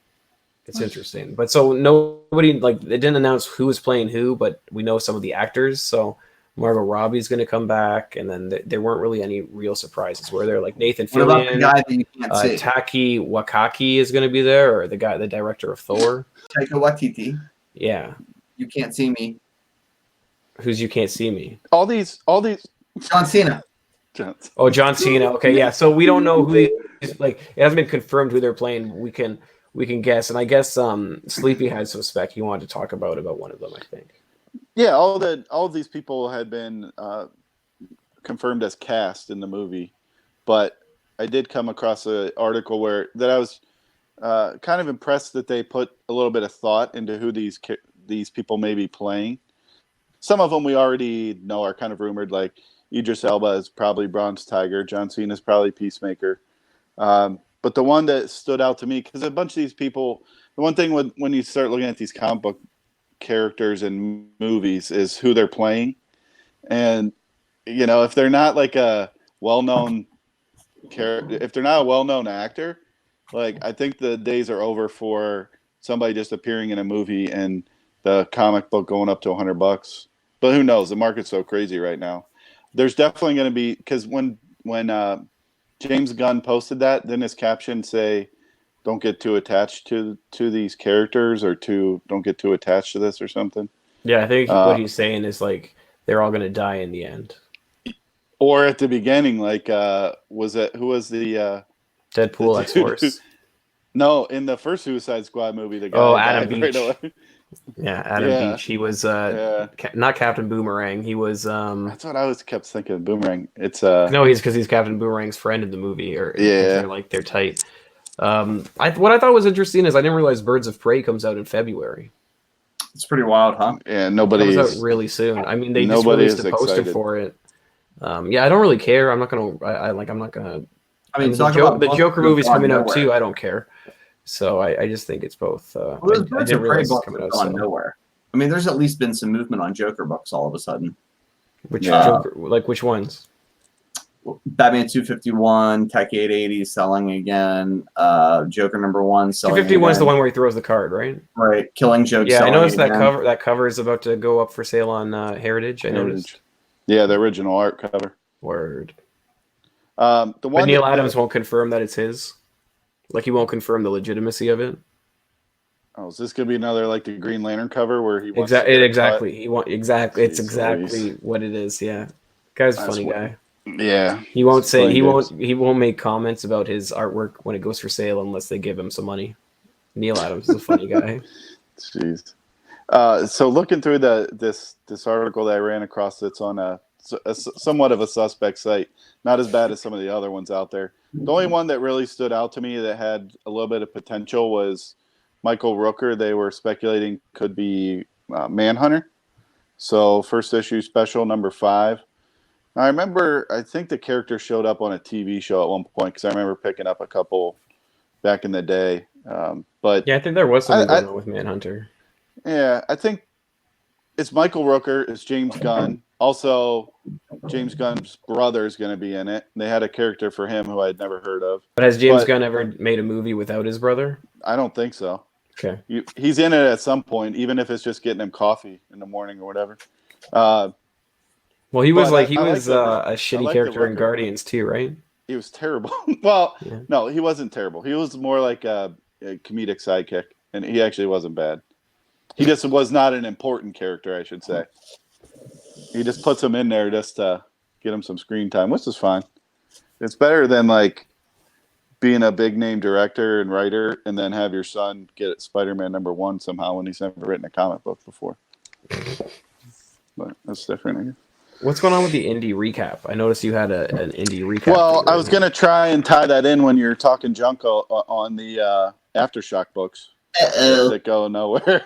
it's interesting. But so nobody, like, they didn't announce who was playing who, but we know some of the actors. So Margot Robbie's going to come back, and then there weren't really any real surprises. Were there like Nathan Fillion? What about the guy that you can't see? Taki Wakaki is going to be there, or the director of Thor. Taika Waititi. Yeah. You can't see me. Who's You Can't See Me? All these. John Cena. Oh, John Cena. Okay, yeah. So we don't know who like. It hasn't been confirmed who they're playing. We can guess, and I guess Sleepy had some spec he wanted to talk about one of them, I think. Yeah, all of these people had been confirmed as cast in the movie, but I did come across an article that I was kind of impressed that they put a little bit of thought into who these people may be playing. Some of them we already know are kind of rumored, like Idris Elba is probably Bronze Tiger, John Cena is probably Peacemaker. But the one that stood out to me, because a bunch of these people, the one thing when you start looking at these comic book characters in movies is who they're playing. And, you know, if they're not like a well-known character, if they're not a well-known actor, like I think the days are over for somebody just appearing in a movie and the comic book going up to $100. But who knows? The market's so crazy right now. There's definitely going to be, because when James Gunn posted that, then his caption say, "Don't get too attached to these characters," or "Don't get too attached to this," or something. Yeah, I think what he's saying is like they're all going to die in the end. Or at the beginning, like who was the Deadpool X-Force? No, in the first Suicide Squad movie, the guy Adam Beach. Right, yeah, Adam Beach. He was not Captain Boomerang. He was. That's what I always kept thinking. Boomerang. It's no, he's Captain Boomerang's friend in the movie, or they're tight. What I thought was interesting is I didn't realize Birds of Prey comes out in February. It's pretty wild, huh? Yeah, nobody comes out really soon. I mean, they just released a poster for it. Yeah, I don't really care. I'm not gonna. I'm not gonna. I mean, the Joker movie's coming out too. I don't care. So I just think it's both. Those Birds of Prey books have gone nowhere. I mean, there's at least been some movement on Joker books all of a sudden. Which Joker? Like which ones? Batman 251, Tech 880 selling again. Joker #1 selling. 251 is the one where he throws the card, right? Right. Killing Joke. Yeah, I noticed that cover. That cover is about to go up for sale on Heritage. I noticed. Yeah, the original art cover. Word. The one. But Neil Adams won't confirm that it's his. Like he won't confirm the legitimacy of it. Oh, is this gonna be another like the Green Lantern cover where he wants exactly? He want exactly. It's exactly what it is. Yeah, guy's a funny guy. Yeah, he won't say he won't make comments about his artwork when it goes for sale unless they give him some money. Neil Adams is a funny guy. Jeez. So looking through this article that I ran across, that's on a somewhat of a suspect site, not as bad as some of the other ones out there. The only one that really stood out to me that had a little bit of potential was Michael Rooker. They were speculating could be Manhunter. So first issue special #5. I think the character showed up on a TV show at one point because I remember picking up a couple back in the day. But yeah, I think there was something going on with Manhunter. Yeah, I think it's Michael Rooker. It's James Gunn. Also, James Gunn's brother is going to be in it. They had a character for him who I'd never heard of. But has James Gunn ever made a movie without his brother? I don't think so. Okay. He's in it at some point, even if it's just getting him coffee in the morning or whatever. Well, he was But a shitty like the character in look of Guardians too, right? He was terrible. Well, Yeah. no, he wasn't terrible. He was more like a comedic sidekick, and he actually wasn't bad. He just was not an important character, I should say. He just puts him in there just to get him some screen time, which is fine. It's better than like being a big name director and writer and then have your son get Spider-Man #1 somehow when he's never written a comic book before. But that's different, I guess. What's going on with the indie recap? I noticed you had an indie recap. Well, I was going to try and tie that in when you're talking junk on the Aftershock books that go nowhere.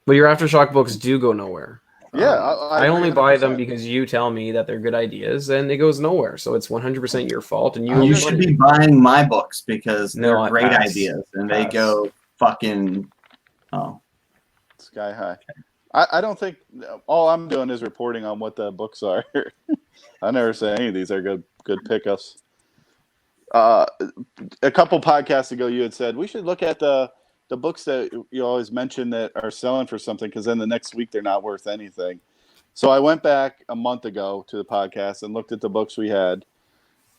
But your Aftershock books do go nowhere. Yeah, I only buy them because you tell me that they're good ideas, and it goes nowhere. So it's 100% your fault. And you should be buying my books because they're great ideas, and they go fucking sky high. I don't think all I'm doing is reporting on what the books are. I never say any of these are good pickups. A couple podcasts ago, you had said we should look at the books that you always mention that are selling for something because then the next week they're not worth anything. So I went back a month ago to the podcast and looked at the books we had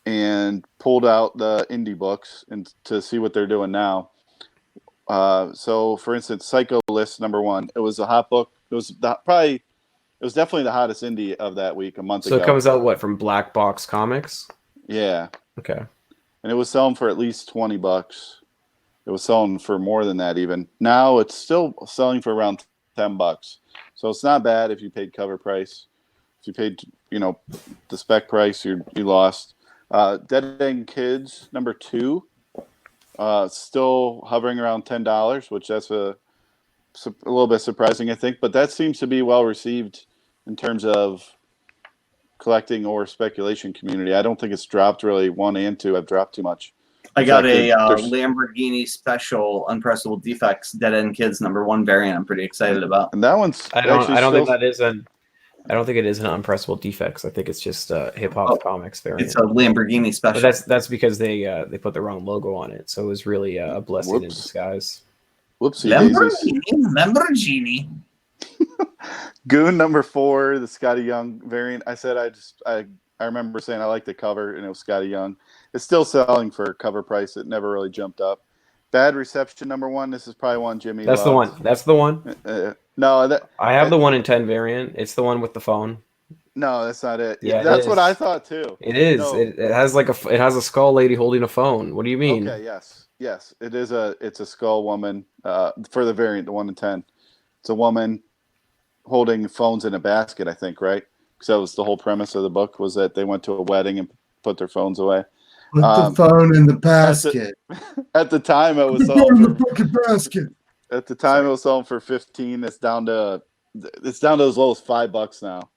and pulled out the indie books and to see what they're doing now. So for instance, Psycho List #1. It was a hot book. It was definitely the hottest indie of that week a month ago. So it comes out from Black Box Comics? Yeah. Okay. And it was selling for at least $20. It was selling for more than that even. Now it's still selling for around $10. So it's not bad if you paid cover price. If you paid, the spec price, you lost. Dead End Kids #2, still hovering around $10, which that's a little bit surprising, I think. But that seems to be well received in terms of collecting or speculation community. I don't think it's dropped really 1 and 2. I've dropped too much. I got a Lamborghini Special Unpressable Defects Dead End Kids #1 variant. I'm pretty excited about. And that one's I don't think it is an Unpressable Defects. I think it's just hip hop comics variant. It's a Lamborghini Special. But that's because they put the wrong logo on it. So it was really a blessing in disguise. Whoopsie Lamborghini. Goon #4, the Scotty Young variant. I said I remember saying I like the cover, and it was Scotty Young. It's still selling for cover price. It never really jumped up. Bad Reception #1. This is probably one Jimmy. That's loves. That's the one. No, I have the 1 in 10 variant. It's the one with the phone. No, that's not it. Yeah, that's what I thought too. It is. No. It has it has a skull lady holding a phone. What do you mean? Okay. Yes. It is it's a skull woman for the variant, the 1 in 10. It's a woman holding phones in a basket, I think, right? Because that was the whole premise of the book, was that they went to a wedding and put their phones away. Put the phone in the basket. At the time, it was selling in the fucking basket. At the time, it was selling for $15. It's down to as low as $5 now.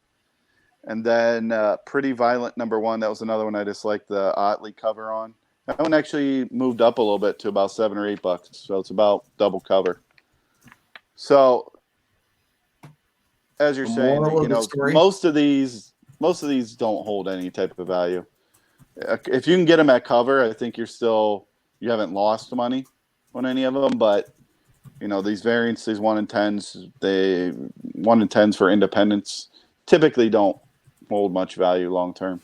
And then Pretty Violent #1. That was another one I just liked the Otley cover on. That one actually moved up a little bit to about $7 or $8. So it's about double cover. So as you're saying, most of these don't hold any type of value. If you can get them at cover, I think you haven't lost money on any of them. But these variants, these 1 in 10s, 1 in 10s for independents typically don't hold much value long term,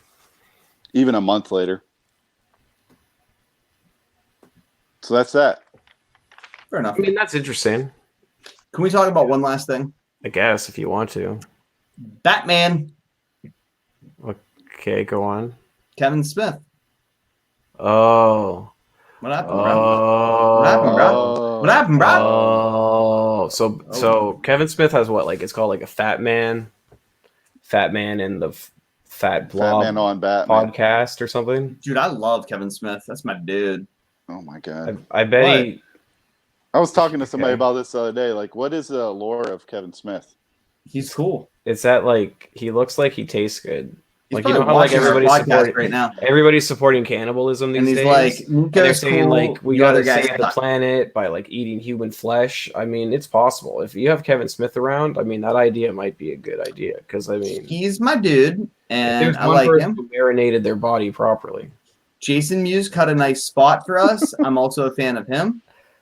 even a month later. So that's that. Fair enough. I mean, that's interesting. Can we talk about one last thing? I guess if you want to. Batman. Okay, go on. Kevin Smith. Oh. What happened, bro? What happened, bro? Oh. So Kevin Smith has what? Like, it's called like a Fat Man and the Fat Blob Fat Man on Batman podcast or something. Dude, I love Kevin Smith. That's my dude. Oh my god. I bet I was talking to somebody about this the other day. Like, what is the lore of Kevin Smith? He's cool. It's that he looks like he tastes good. He's Like, how everybody's supporting cannibalism these and he's days. Like, and they're saying cool. we gotta save the planet by eating human flesh. I mean, it's possible. If you have Kevin Smith around, I mean, that idea might be a good idea because he's my dude, and I like him. Who marinated their body properly. Jason Mewes cut a nice spot for us. I'm also a fan of him.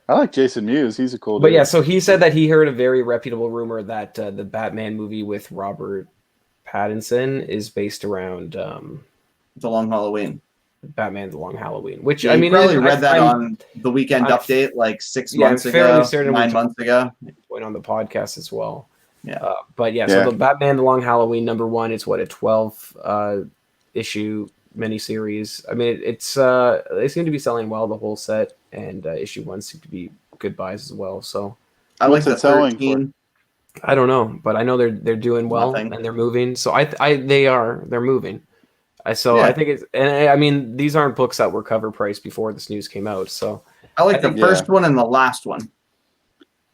I like Jason Mewes. He's a cool But dude. yeah, so he said that he heard a very reputable rumor that the Batman movie with Robert Pattinson is based around The Long Halloween. Batman: The Long Halloween, which Yeah, I you mean, probably read that I'm- on the Weekend I'm- Update like 6 yeah, I'm months fairly ago, certain we 9 months ago. went on the podcast as well. Yeah. But yeah, Yeah. so the Batman: The Long Halloween #1, it's what, a 12 issue miniseries. I mean, it's they seem to be selling well, the whole set, and issue 1 seemed to be good buys as well. So I like What's the it selling for? 13. I don't know, but I know they're doing well Nothing. and they're moving. So they're moving. I Yeah. think it's, and I mean, these aren't books that were cover priced before this news came out. So I like I the think- first one and the last one.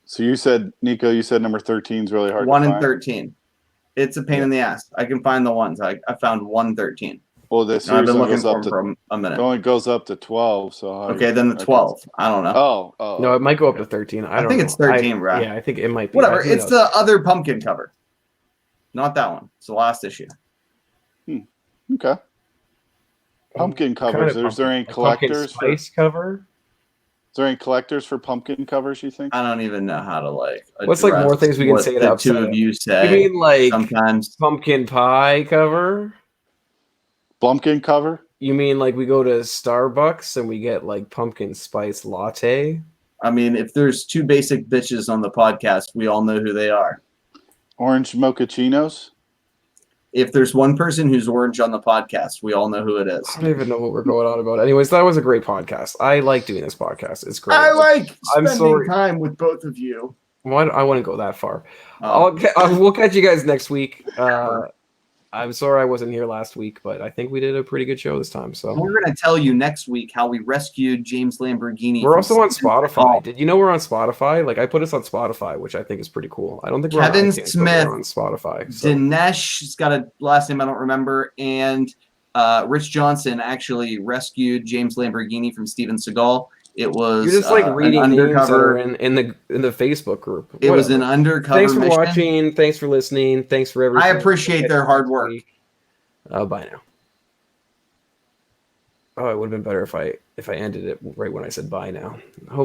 So you said, Nico, you said number 13 is really hard 1 to and find. 13. It's a pain in the ass. I can find the ones. I found 113. Well, the I've series been only looking goes for up them to for a minute. it only goes up to 12. So Okay, then the 12. I don't know. Oh, no, it might go up to 13. I don't think know. it's 13, bro. Yeah, I think it might be. Whatever. Who It's knows? the other pumpkin cover. Not that one. It's the last issue. okay. Pumpkin Kind covers. of Is there any pumpkin- like pumpkin collectors for? spice cover? Is there any collectors for pumpkin covers? You think? I don't even know how to like. What's, like, more address things we can what say to the upset two of him? you You say? mean like Sometimes pumpkin pie cover? Blumpkin cover? You mean like we go to Starbucks and we get like pumpkin spice latte? I mean, if there's two basic bitches on the podcast, we all know who they are. Orange mochachinos? If there's one person who's orange on the podcast, we all know who it is. I don't even know what we're going on about. Anyways, that was a great podcast. I like doing this podcast. It's great. I like I'm spending sorry. time with both of you. What? I wouldn't go that far. Oh. We'll catch you guys next week. I'm sorry I wasn't here last week, but I think we did a pretty good show this time. So We're going to tell you next week how we rescued James Lamborghini. we're from also on Steven Spotify. Seagal. Did you know we're on Spotify? Like I put us on Spotify, which I think is pretty cool. I don't think we're Kevin on iTunes, but Smith, we're on Spotify. So. Dinesh's got a last name I don't remember, and Rich Johnson actually rescued James Lamborghini from Steven Seagal. It was You're just like an reading names that are undercover. in the Facebook group. It was an Whatever. undercover. Thanks for mission. watching. Thanks for listening. Thanks for everything. I appreciate their hard work. Bye now. Oh, it would have been better if I ended it right when I said bye now. Hopefully.